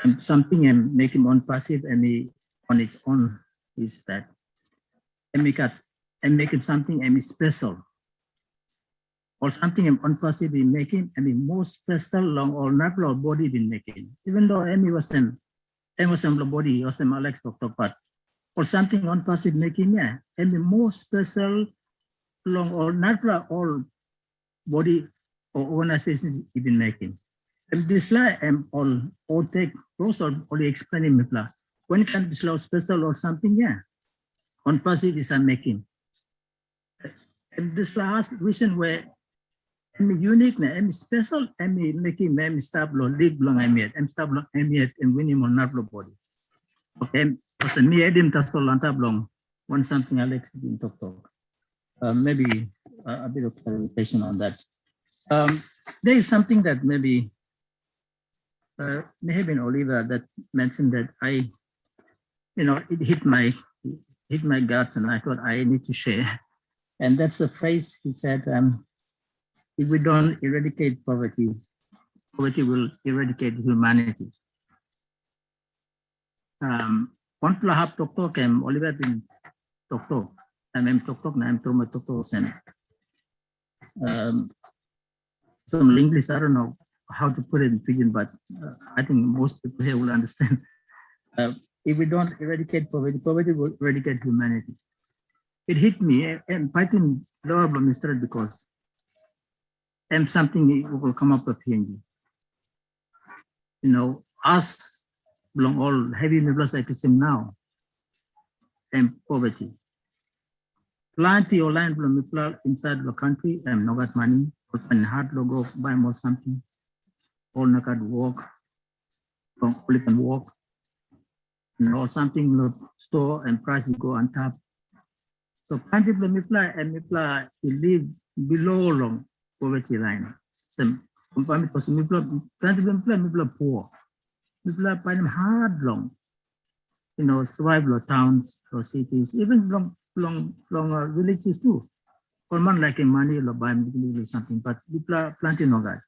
And something and make him on-passive and he on its own is that and make it something and special. Or something on-passive in making and the most special long or natural body in making. Even though Amy wasn't body, wasn't Alex Dr. Pat. Or something on-passive making, yeah. And the most special long or natural or body or organization even making. And this line all take those or only explaining me. When it comes to special or something, yeah. On-passive is a making. And this last reason where I'm unique na, I'm special, I'm making I'm stable, lig long I'm yet, I'm stable, I'm yet, and winning on not body. Okay, because me Edim Tasol Lanta Blong, one something Alex didn't talk. Maybe a bit of clarification on that. There is something that maybe may have been Oliver that mentioned that it hit my guts, and I thought I need to share. And that's a phrase he said. If we don't eradicate poverty, poverty will eradicate humanity. One lahap tok kem Oliver bin tok. I'm tok na I'm trauma tok and some English. I don't know how to put it in pidgin, but I think most people here will understand. If we don't eradicate poverty, poverty will eradicate humanity. It hit me and fighting lower Mr. because and something will come up with PNG. Us belong all heavy middle class ecosystem now and poverty. Plenty or land belong people inside the country and no got money, and hard logo buy more something. All not got work, only can walk. Or something store and prices go on top. So plenty of people and people live below long poverty line. Some because people are poor. People are finding hard long, survive long towns or cities, even long villages too. Common like in money or buy something, but people are planting on that.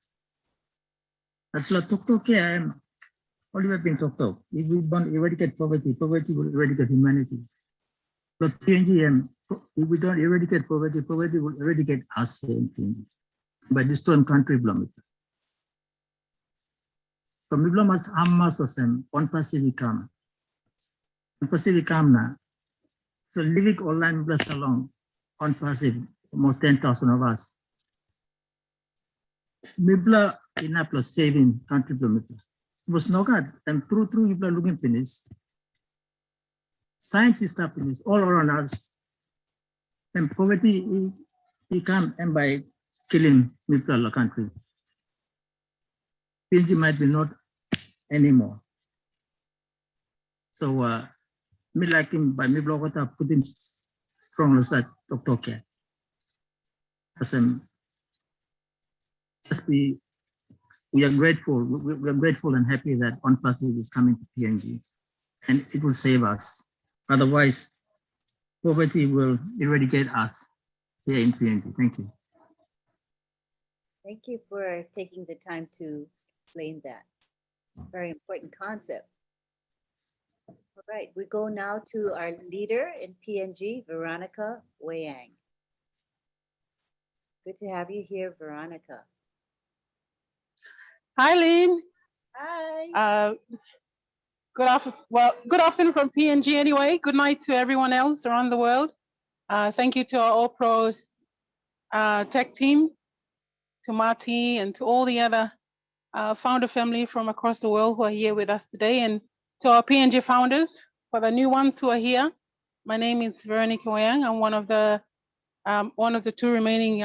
That's what talk. I am only been talk. If we don't eradicate poverty, poverty will eradicate humanity. But PNG, if we don't eradicate poverty, poverty will eradicate us by destroying country bloom. So we bloom as Hamas or some one Pacific come. One Pacific come now. So living online plus along on passive, almost 10,000 of us. Mibla enough plus saving country bloom. Was no God, and through people looking finish. Science is happening all around us. And poverty, it can't end by killing people in the country. PNG might be not anymore. So, me like him by me blog put him strong as that talk. We are grateful. We are grateful and happy that On Passive is coming to PNG, and it will save us. Otherwise, poverty will eradicate us here in PNG. Thank you. Thank you for taking the time to explain that. Very important concept. All right, we go now to our leader in PNG, Veronica Wayang. Good to have you here, Veronica. Hi, Lynn. Hi. Good afternoon from PNG anyway. Good night to everyone else around the world. Thank you to our All Pro tech team, to Marty, and to all the other founder family from across the world who are here with us today, and to our PNG founders, for the new ones who are here. My name is Veronica Wayang. I'm one of the two remaining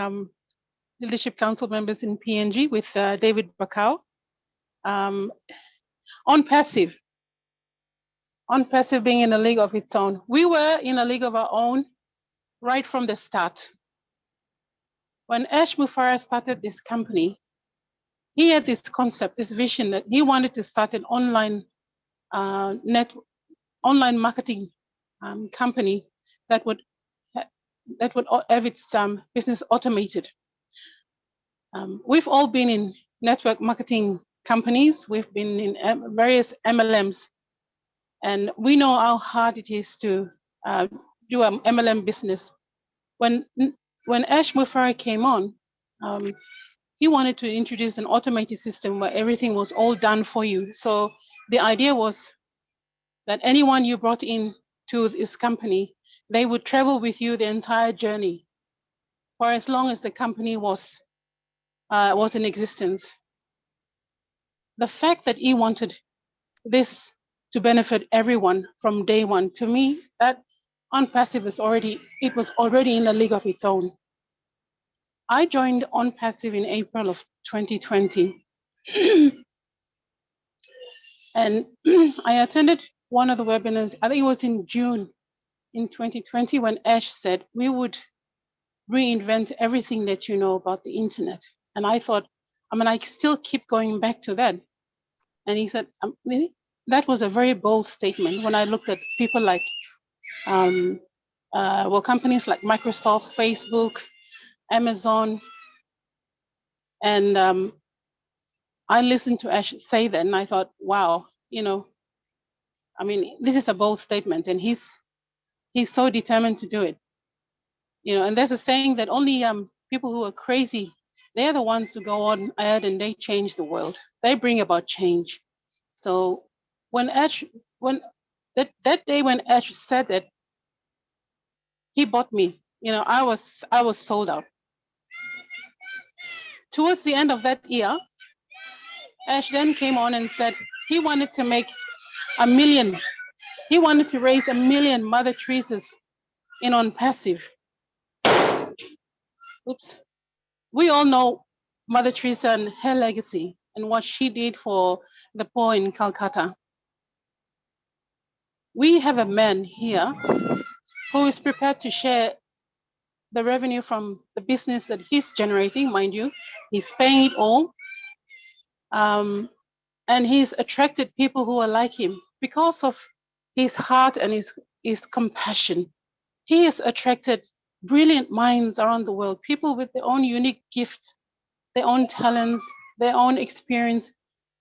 Leadership Council members in PNG with David Bakau. On passive being in a league of its own. We were in a league of our own right from the start. When Ash Mufara started this company, he had this concept, this vision that he wanted to start an online marketing company that would have its business automated. We've all been in network marketing companies. We've been in various MLMs, and we know how hard it is to do an MLM business. When Ash Mufari came on, he wanted to introduce an automated system where everything was all done for you. So the idea was that anyone you brought in to this company, they would travel with you the entire journey for as long as the company was in existence. The fact that he wanted this to benefit everyone from day one, to me, that OnPassive was already in a league of its own. I joined OnPassive in April of 2020. And I attended one of the webinars, I think it was in June in 2020, when Ash said we would reinvent everything that you know about the internet. And I thought, I still keep going back to that. And he said, really? That was a very bold statement when I looked at people like, companies like Microsoft, Facebook, Amazon. And I listened to Ash say that and I thought, wow, this is a bold statement and he's so determined to do it. And there's a saying that only people who are crazy, they're the ones who go on ahead and they change the world. They bring about change. So when that day when Ash said that, he bought me. I was sold out. Towards the end of that year, Ash then came on and said he wanted to make 1 million. He wanted to raise 1 million Mother Teresas in OnPassive. Oops. We all know Mother Teresa and her legacy and what she did for the poor in Calcutta. We have a man here who is prepared to share the revenue from the business that he's generating, mind you. He's paying it all. And he's attracted people who are like him because of his heart and his compassion. He has attracted brilliant minds around the world, people with their own unique gifts, their own talents, their own experience.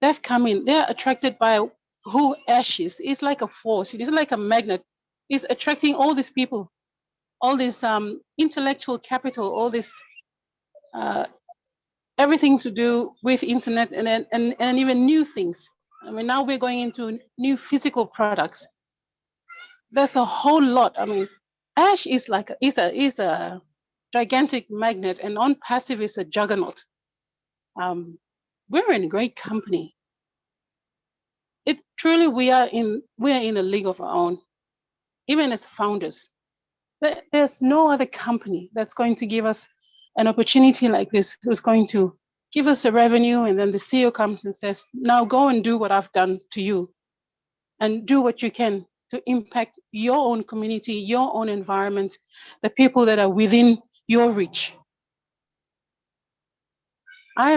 They've come in, they're attracted by who Ash is. It's like a force, it's like a magnet. It's attracting all these people, all this intellectual capital, all this everything to do with internet and even new things. Now we're going into new physical products. There's a whole lot. Ash is a gigantic magnet, and OnPassive is a juggernaut. We're in a great company. It's truly we are in a league of our own, even as founders. There's no other company that's going to give us an opportunity like this, who's going to give us the revenue, and then the CEO comes and says, now go and do what I've done to you and do what you can to impact your own community, your own environment, the people that are within your reach. I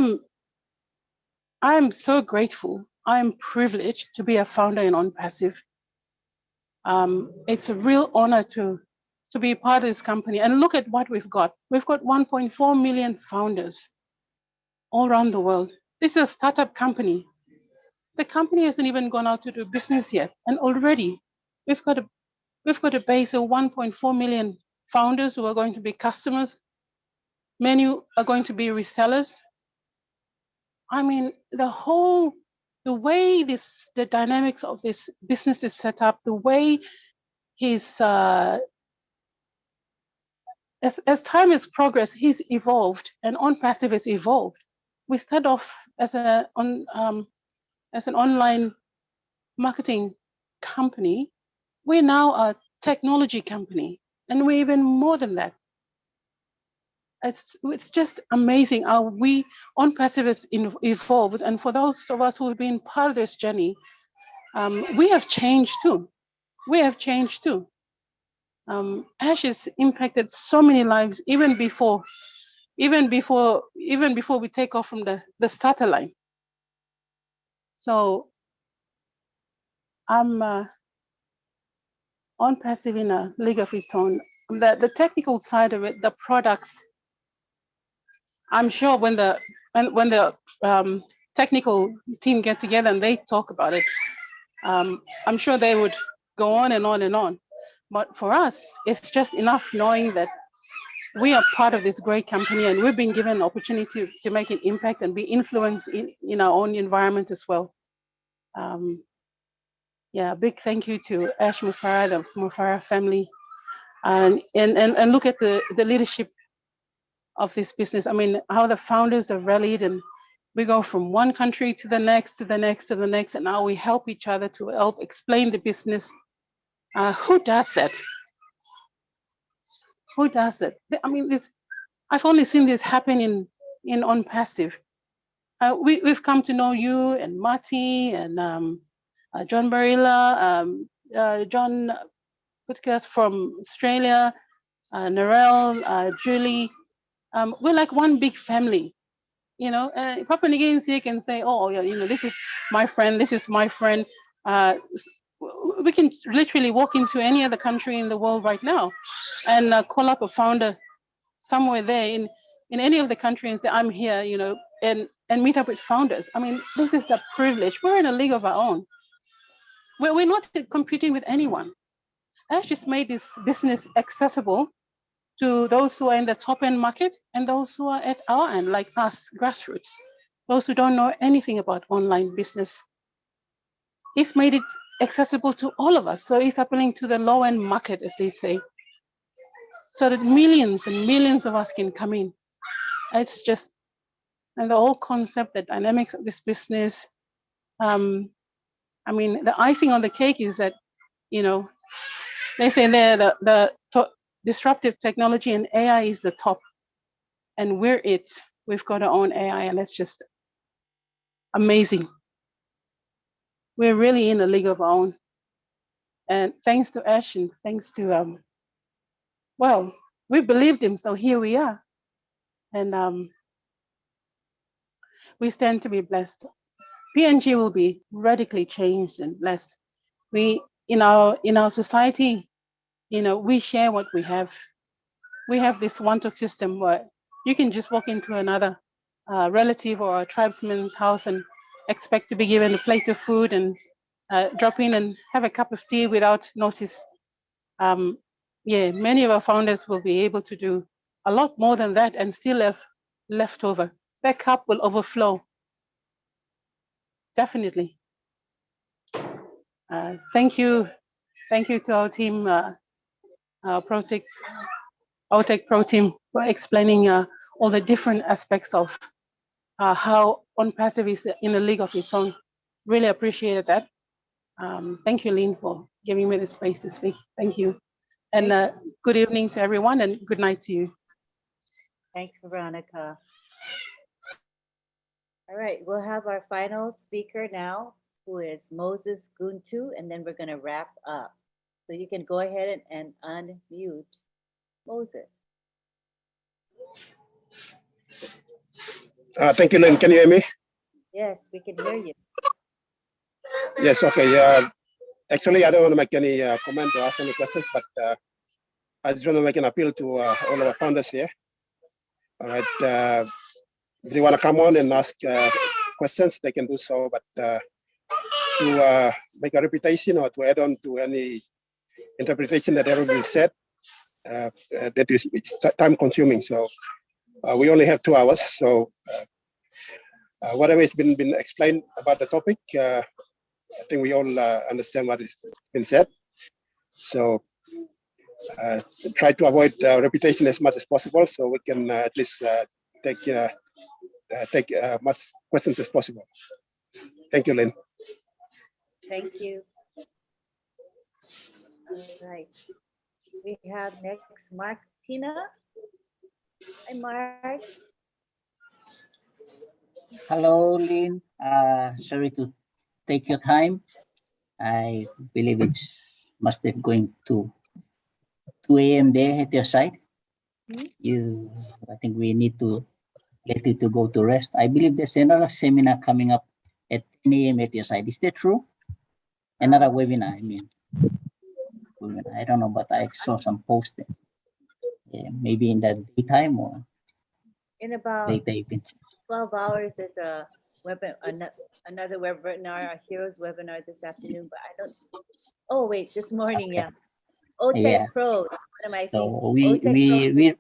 am so grateful. I am privileged to be a founder in OnPassive. It's a real honor to be part of this company. And look at what we've got. We've got 1.4 million founders all around the world. This is a startup company. The company hasn't even gone out to do business yet. And already we've got a base of 1.4 million founders who are going to be customers. Many are going to be resellers. The way the dynamics of this business is set up, the way as time has progressed, he's evolved, and OnPassive has evolved. We start off as an online marketing company. We're now a technology company, and we're even more than that. It's just amazing how OnPassive has evolved, and for those of us who have been part of this journey, we have changed too. Ash has impacted so many lives, even before we take off from the starter line. So I'm OnPassive in a league of its own. The technical side of it, the products, I'm sure when the technical team get together and they talk about it, I'm sure they would go on and on and on. But for us, it's just enough knowing that we are part of this great company and we've been given an opportunity to make an impact and be influenced in our own environment as well. Yeah, a big thank you to Ash Mufara, the Mufara family, and look at the leadership of this business. I mean, how the founders have rallied, and we go from one country to the next, to the next, to the next, and now we help each other to help explain the business. Who does that? Who does that? I mean, I've only seen this happen in on passive. We've come to know you and Marty and John Barilla, John Kutkas from Australia, Narelle, Julie. We're like one big family, you know. Papua New Guinea can say, oh, yeah, you know, this is my friend, this is my friend. We can literally walk into any other country in the world right now and call up a founder somewhere there in any of the countries that I'm here, you know, and meet up with founders. I mean, this is the privilege. We're in a league of our own. We're not competing with anyone. Ash just made this business accessible to those who are in the top end market and those who are at our end, like us, grassroots, those who don't know anything about online business. He's made it accessible to all of us. So he's appealing to the low end market, as they say, so that millions and millions of us can come in. It's just, and the whole concept, the dynamics of this business. I mean, the icing on the cake is that, you know, they say there the disruptive technology and AI is the top, and we're it. We've got our own AI, and that's just amazing. We're really in a league of our own. And thanks to Ash and thanks to, well, we believed him, so here we are. And we stand to be blessed. PNG will be radically changed and blessed. We, in our society, you know, we share what we have. We have this one-talk system where you can just walk into another relative or a tribesman's house and expect to be given a plate of food and drop in and have a cup of tea without notice. Yeah, many of our founders will be able to do a lot more than that and still have leftover. That cup will overflow. Definitely. Thank you. Thank you to our team, ProTech Pro team, for explaining all the different aspects of how OnPassive is in a league of its own. Really appreciated that. Thank you, Lynn, for giving me the space to speak. Thank you. And good evening to everyone and good night to you. Thanks, Veronica. All right, we'll have our final speaker now, who is Moses Guntu, and then we're going to wrap up. So you can go ahead and unmute Moses. Thank you, Lynn. Can you hear me? Yes, we can hear you. Yes, okay. Actually, I don't want to make any comment or ask any questions, but I just want to make an appeal to all of our founders here. All right. If they want to come on and ask questions, they can do so, but to make a reputation or to add on to any interpretation that everybody said, that is time consuming. So we only have 2 hours. So whatever has been explained about the topic, I think we all understand what has been said. So try to avoid repetition as much as possible, so we can at least take much questions as possible. Thank you, Lynn. Thank you. All right. We have next Mark Tina. Hi, Mark. Hello, Lynn. Sorry to take your time. I believe it's must be going to 2 a.m. there at your side. I think we need to let you to go to rest. I believe there's another seminar coming up at 10 a.m. at your side. Is that true? Another webinar, I mean. I don't know, but I saw some posting. Yeah, maybe in the daytime or. In about later evening. 12 hours, there's a another webinar, a heroes webinar this afternoon, but I don't, oh wait, this morning, Okay. yeah. OTEC Yeah. Pros, what am I thinking? So we OTEC Pros,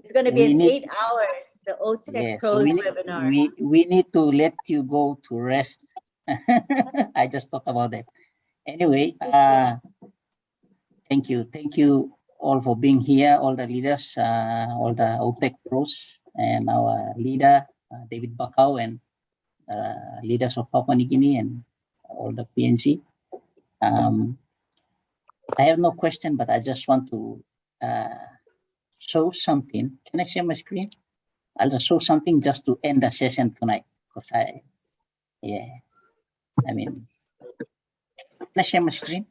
it's gonna be in need 8 hours, the OTEC yeah. So Pros webinar. we need to let you go to rest. I just talked about that. Anyway, thank you all for being here, all the leaders, all the OPEC pros, and our leader David Bakau, and leaders of Papua New Guinea, and all the PNC. I have no question, but I just want to show something. Can I share my screen? I'll just show something just to end the session tonight, because I mean, can I share my screen?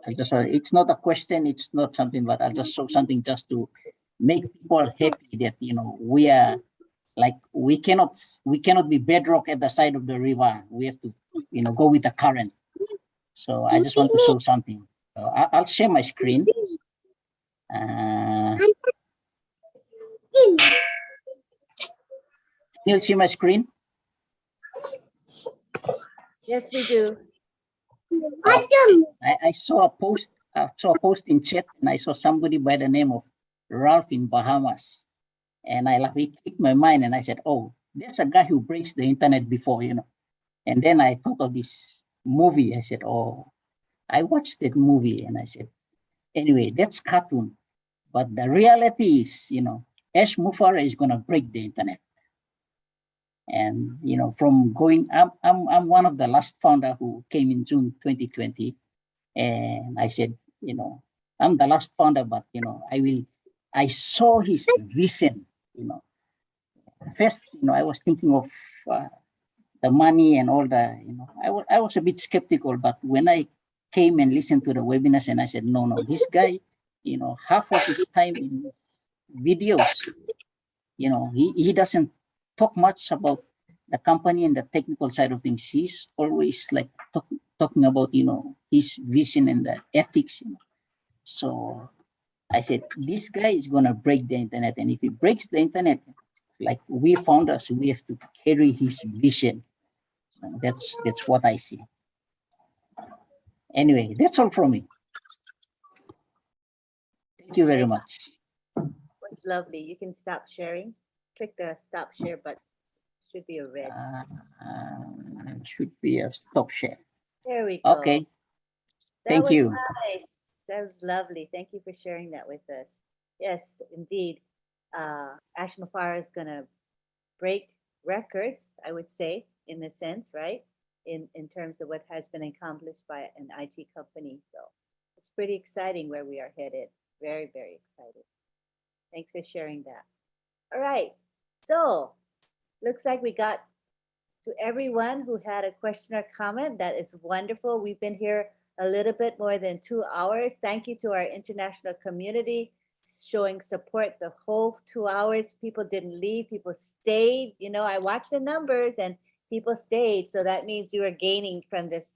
It's not a question, it's not something, but I'll just show something just to make people happy that, you know, we are like, we cannot be bedrock at the side of the river. We have to, you know, go with the current. So I just want to show something. So I'll share my screen. You'll see my screen? Yes, we do. I saw a post in chat, and I saw somebody by the name of Ralph in Bahamas. And I laughed, it clicked my mind, and I said, oh, there's a guy who breaks the internet before, you know. And then I thought of this movie. I said, oh, I watched that movie, and I said, anyway, that's cartoon. But the reality is, you know, Ash Mufara is gonna break the internet. And, you know, from going, I'm one of the last founder who came in June 2020. And I said, you know, I'm the last founder, but, you know, I saw his vision, you know. First, you know, I was thinking of the money and all the, you know, I was a bit skeptical, but when I came and listened to the webinars, and I said, no, this guy, you know, half of his time in videos, you know, he doesn't talk much about the company and the technical side of things. He's always like talking about, you know, his vision and the ethics, you know. So I said, this guy is gonna break the internet, and if he breaks the internet, like we founders, we have to carry his vision. That's what I see. Anyway, that's all from me. Thank you very much. That's lovely. You can stop sharing. Click the stop share button. Should be a red. Should be a stop share. There we go. Okay. That Thank was you. nice. That was lovely. Thank you for sharing that with us. Yes, indeed. Ash Mufara is going to break records, I would say, in a sense, right? In terms of what has been accomplished by an IT company. So it's pretty exciting where we are headed. Very, very excited. Thanks for sharing that. All right. So looks like we got to everyone who had a question or comment. That is wonderful. We've been here a little bit more than 2 hours. Thank you to our international community showing support the whole 2 hours. People didn't leave, people stayed. You know, I watched the numbers and people stayed. So that means you are gaining from this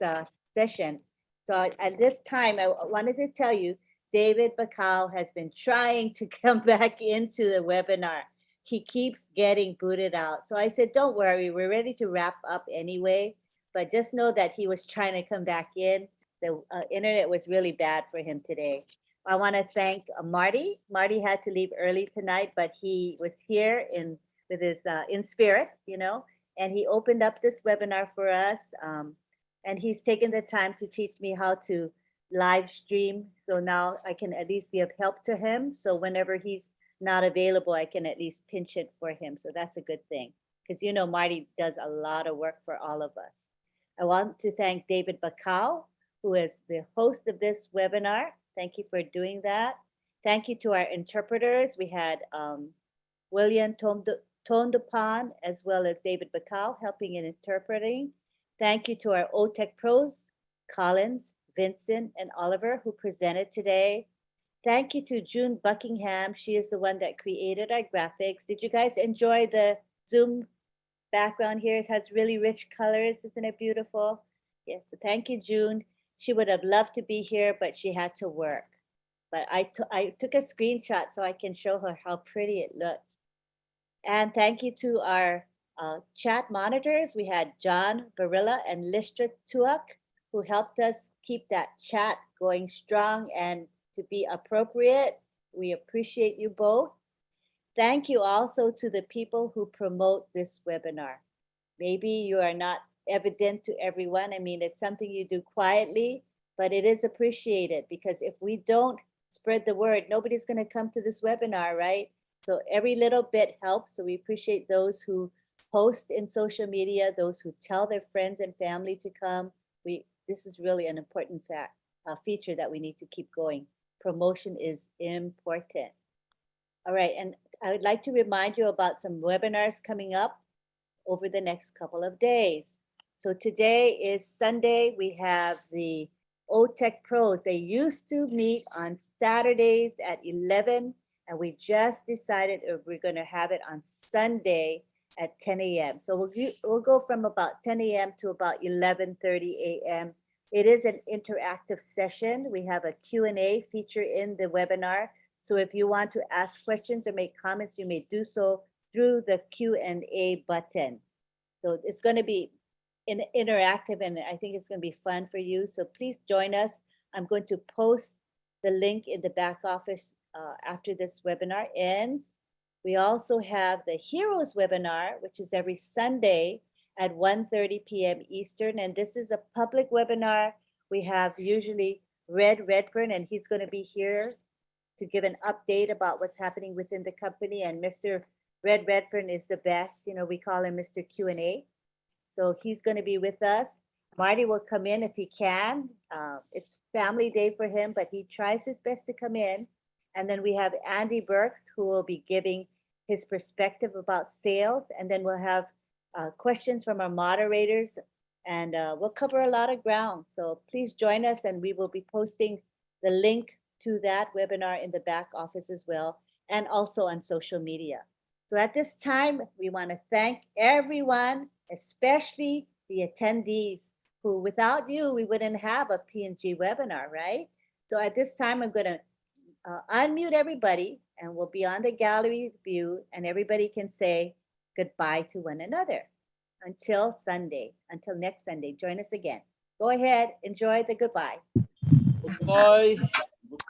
session. So at this time, I wanted to tell you, David Bakau has been trying to come back into the webinar. He keeps getting booted out. So I said, don't worry, we're ready to wrap up anyway, but just know that he was trying to come back in. The internet was really bad for him today. I want to thank Marty. Marty had to leave early tonight, but he was here with his in spirit, you know, and he opened up this webinar for us. And he's taken the time to teach me how to live stream. So now I can at least be of help to him. So whenever he's not available, I can at least pinch it for him. So that's a good thing, because you know Marty does a lot of work for all of us. I want to thank David Bakau, who is the host of this webinar. Thank you for doing that. Thank you to our interpreters. We had William Tondapan as well as David Bakau helping in interpreting. Thank you to our OTEC pros, Collins, Vincent, and Oliver, who presented today. Thank you to June Buckingham. She is the one that created our graphics. Did you guys enjoy the Zoom background here? It has really rich colors. Isn't it beautiful? Yes, so thank you, June. She would have loved to be here, but she had to work. But I took a screenshot so I can show her how pretty it looks. And thank you to our chat monitors. We had John Barilla and Listra Tuak, who helped us keep that chat going strong and to be appropriate. We appreciate you both. Thank you also to the people who promote this webinar. Maybe you are not evident to everyone. I mean, it's something you do quietly, but it is appreciated because if we don't spread the word, nobody's going to come to this webinar, right? So every little bit helps. So we appreciate those who post in social media, those who tell their friends and family to come. This is really an important feature that we need to keep going. Promotion is important. All right, and I would like to remind you about some webinars coming up over the next couple of days. So today is Sunday. We have the OTech Pros. They used to meet on Saturdays at 11, and we just decided we're going to have it on Sunday at 10 a.m. So we'll go from about 10 a.m. to about 11:30 a.m. It is an interactive session. We have a Q&A feature in the webinar. So if you want to ask questions or make comments, you may do so through the Q&A button. So it's going to be interactive, and I think it's going to be fun for you. So please join us. I'm going to post the link in the back office after this webinar ends. We also have the Heroes webinar, which is every Sunday at 1:30 p.m. Eastern. And this is a public webinar. We have usually Red Redfern, and he's going to be here to give an update about what's happening within the company. And Mr. Red Redfern is the best. You know, we call him Mr. Q&A. So he's going to be with us. Marty will come in if he can. It's family day for him, but he tries his best to come in. And then we have Andy Burks, who will be giving his perspective about sales. And then we'll have questions from our moderators, and we'll cover a lot of ground. So please join us, and we will be posting the link to that webinar in the back office as well, and also on social media. So at this time, we want to thank everyone, especially the attendees, who without you, we wouldn't have a P&G webinar, right? So at this time, I'm going to unmute everybody, and we'll be on the gallery view, and everybody can say goodbye to one another until Sunday, until next Sunday. Join us again. Go ahead, enjoy the goodbye. Goodbye.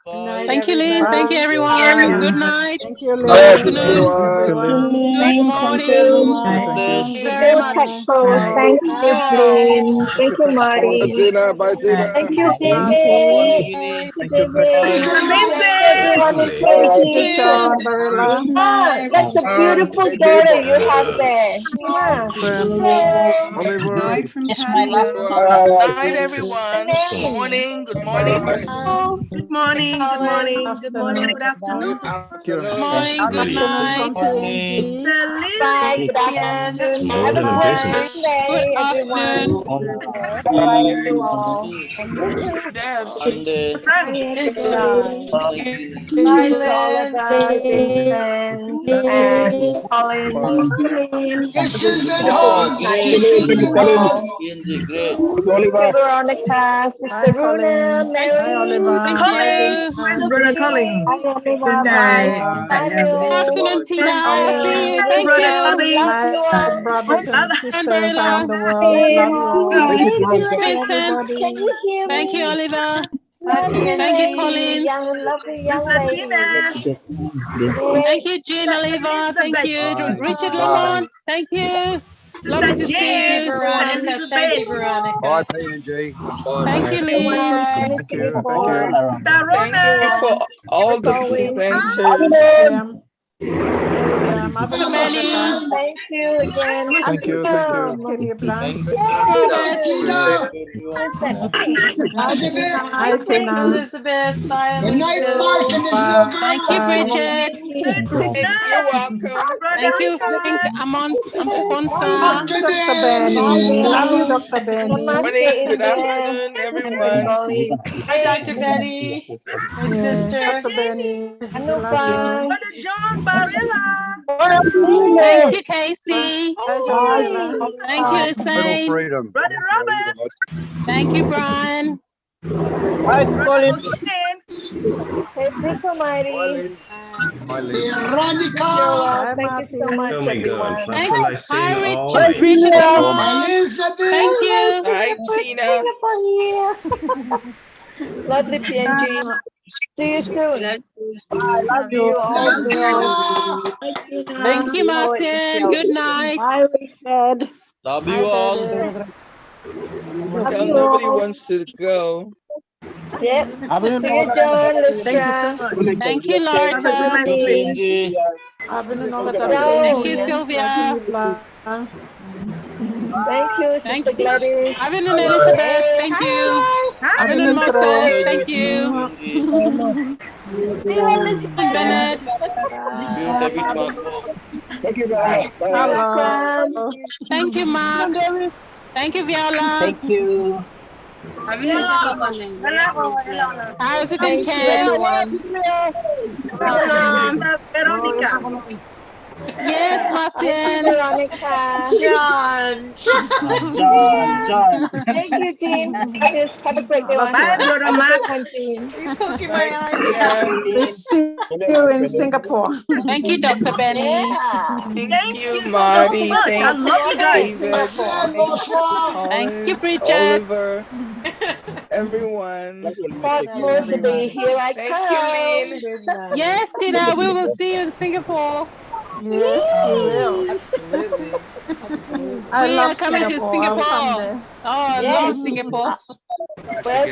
Goodbye. Thank you, Lynn. Thank you, everyone. Good night. Thank you, Good Lynn. afternoon. Good morning. Thank you very much. Thank you, Lynn. Thank you, Marty. Tina, bye, Tina. Thank you, David. Thank you, David. Everyone is waiting. John Barilla. Ah, that's a beautiful daughter you have there. Mwah. Oliver. Night from Canada. Good night, everyone. Good morning. Good morning. Good morning. Good morning. Good morning. Good afternoon. Good morning. Good night. Bye. Good afternoon. Have a great day, everyone. Bye to all. Sunday. Bye to Oliver, Vincent, and Collins. Oh, great. Thank you all. PNG, great. Thank you, Veronica, Sister Runa, Hi, Mary. Oliver. Bye, Collins, Brother Collins. Hi, Good Oliver. night. Bye, Good afternoon, Daniel. Tina. See you. Thank Brother you. Collins. Love you My all. brothers and sisters around the world. Hey, Love you all. hi, Vincent. can you hear Thank you, me? Oliver. Love you, Thank you, lady. Colin. Lovely young Sister lady. Tina. Thank Great. you, Jean Sister Oliver. Thank Elizabeth. you, Richard Bye. Lamont. Thank you. Sister Lovely to see Jane. you. Sister Elizabeth. Bye, PNG. Bye. Thank you, Everyone, Lynn. nice to meet you before. Sister Thank you Rona. all. all As the always. William. Hey, William. Have a To lovely Benny. time. Thank you again. Can you plan? Thank Robert. you, Listen. Hi, Tina. Good night, Mark and his Bye. little Thank you, Bye. Bridget. You're welcome. Brother Thank you, Frank Richard. Amponsa. Hi, Dr. Bye, Benny. Love you, Benny. Dr. Benny. Namaste, India. And everybody. Yes, Sister Dr. Jenny. Benny. We love you. Anupan. Brother John Barilla. Thank you, Casey. Hi, John Barilla. Thank you, Little Sain. freedom. Brother Robert. Thank you, Brian. Hi, Colin. Hey, Bristol Mighty. Veronica. Well, thank you so much, Oh my God, everyone. I feel like saying Hi, all Richard, my Bridget, all my. Elizabeth. Thank you. Hi, Tina. Lovely PNG. See you soon. I love See you. you all soon. Thank you, Martin. Good night. Hi, Richard. Love Hi, you all. David. Love Tell you nobody all. wants to go. Yep. Abinu See you, John, Thank you so Listra. much. Thank you, Have a good Loretta. night Go, sleep. PNG. Thank you, Joan. Sylvia. Thank you, Thank Sister Gladys. Afternoon, Elizabeth. Hey, Thank you. hi. Afternoon, Moses. Bye, Thank you. PNG. See you, And Elizabeth. Bennett. Good, David Marco. Thank you, guys. Bye. Welcome. Thank you, Mark. Thank you, Viola. Thank you. Hi, Resident Thank you, Ken. everyone. Veronica. Yes, Thank you, Martin. Veronica. John. John. Thank you, Jean. Have a great day, one. Bye, Brother Have a great Mark. one, Jean. You're poking Bye, my eye. Tina. We see you in Singapore. Thank you, Dr. Benny. Yeah. Thank Thank you, you so Marty. much. I Thank love you guys. David. Thank Thank you, Collins, Bridget. Oliver, everyone. Cosmos, baby, here I Thank you, come. Lynn. Good night. Yes, Tina, we will see you in Singapore. Yes, we will. Absolutely. Absolutely. I We are love coming to Singapore. I'll come Singapore. there. Oh, I love Yes. Singapore. Well,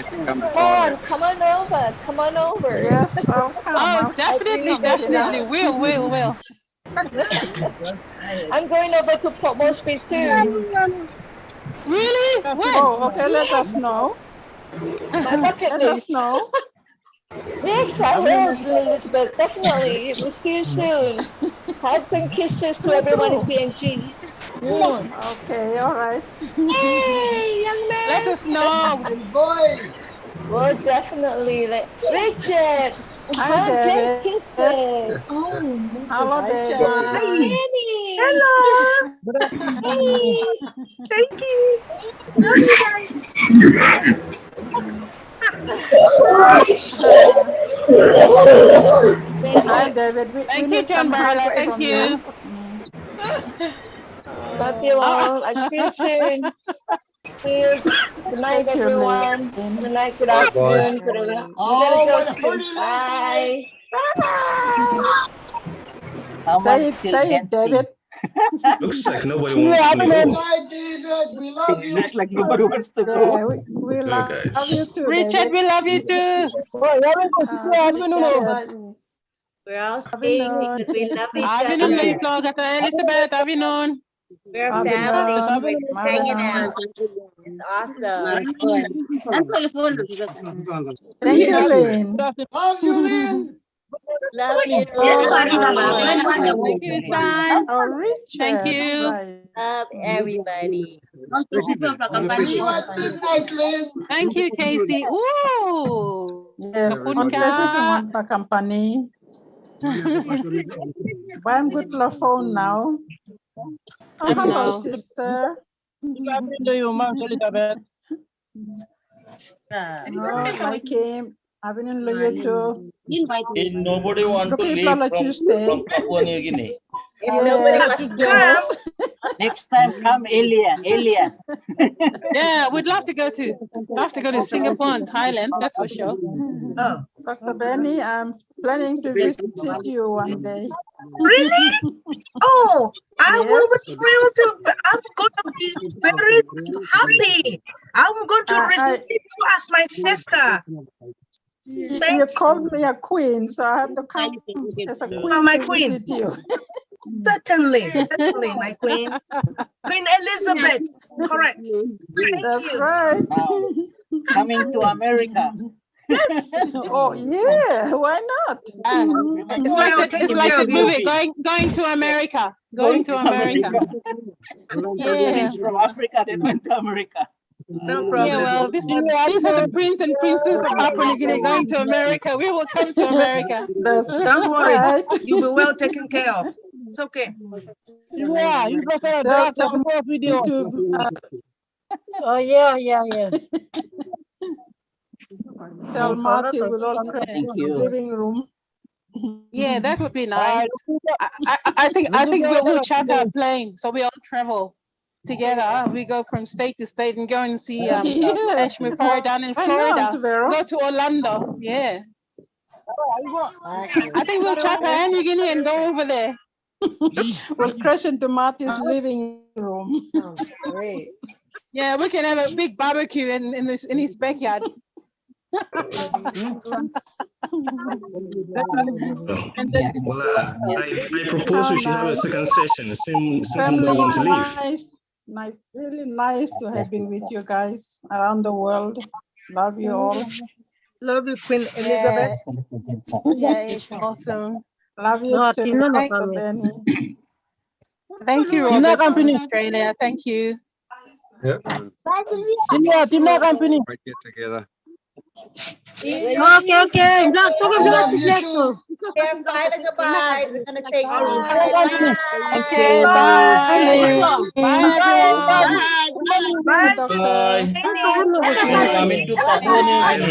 come on over. Come on over. Yes, I'll come. Oh, I'll definitely, come, Tina. definitely. Will. I'm going over to Port Moresby too. Really? When? Oh, okay. Let us know. My bucket Let us list. know. Yes, I will, Elizabeth. Definitely. We'll see you soon. Hugs and kisses to everyone in PNG. Okay, all right. Hey, young Let man. us know. Boy. Well, definitely. Richard, Hi, hugs and David. kisses. Oh, Moses. Hello, Hi, David. Hi. Annie. Hello. Hey. Thank you. Love you guys. Hi, David. We Thank you, need some John hugs Barla. Thank from you. you. Love you Oh. all. I'll see you soon. See you. Good night, Thank you, everyone. Lynn. Good night, good Bye. afternoon. You gotta go too. Bye. Bye. Someone's still Say it, dancing. David. Looks like nobody wants to Good go. night, David. We love you. Looks like nobody wants to go. Yeah, we Go, love guys. you too, Richard, David. we love you too. Richard. We're all staying Afternoon. because we love each Afternoon, other. may vlog at Elizabeth. Afternoon. We're family. Afternoon. We're just hanging out. It's awesome. Thank you, Lynn. Love you, Lynn. Love you. Thank you, son. Oh, Thank Richard. you. Right. Love everybody. See you at midnight, Lynn. Thank you, Casey. Ooh. Yes, Kapun konti sa ka. tuwan pa company. I'm good to phone now. Oh, hello, No. sister. To you, Ma'am Elizabeth. Oh, like him. Afternoon, you too. And nobody want to Look, leave Pablo Tuesday. from Papua New Guinea. Yes. Next time, come, Elia. Yeah, we'd love to go to. Love to go to Singapore and Thailand. That's for sure. Oh. Dr. Benny, I'm planning to visit you one day. Really? Oh, I will be Yes. thrilled to. I'm going to be very happy. I'm going to receive you as my sister. You called me a queen, so I have to come as a queen My to queen. visit you. Certainly, my queen. Queen Elizabeth. Correct. Thank That's you. right. Coming to America. Yes. Oh, yeah. Why not? It's like the movie going to America. Going to America. Yeah. From Africa, they went to America. No Yeah, problem. well, these are the prince and princess of Papua New Guinea going to America. We will come to America. That's Don't worry. right. You'll be well taken care of. It's okay. Yeah, you prefer video. Oh, yeah. Tell Marty we'll all pray in Thank the you. living room. Yeah, that would be nice. I think we'll charter a plane, so we all travel together. We go from state to state and go and see Ash Mufari down in Florida. Go to Orlando. Yeah. I think we'll charter Air New Guinea and go over there. We'll crash into Marty's living room. Sounds great. Yeah, we can have a big barbecue in his backyard. Well, I propose we should have a second session since nobody wants to leave. Nice, really nice to have been with you guys around the world. Love you all. Love you, Queen Elizabeth. Yeah, it's awesome. Love you No, too. Tina, no Thank you, comment. Benny. Thank you, Tina Robert from company. Australia. Thank you. Yep. Tina company. Might get together. Okay. Black, Love you Black. too. They're inviting goodbye. We're gonna say Tina company. Okay, bye. Bye, everyone. Bye. Doctor. Bye. We are coming to Papua New Guinea.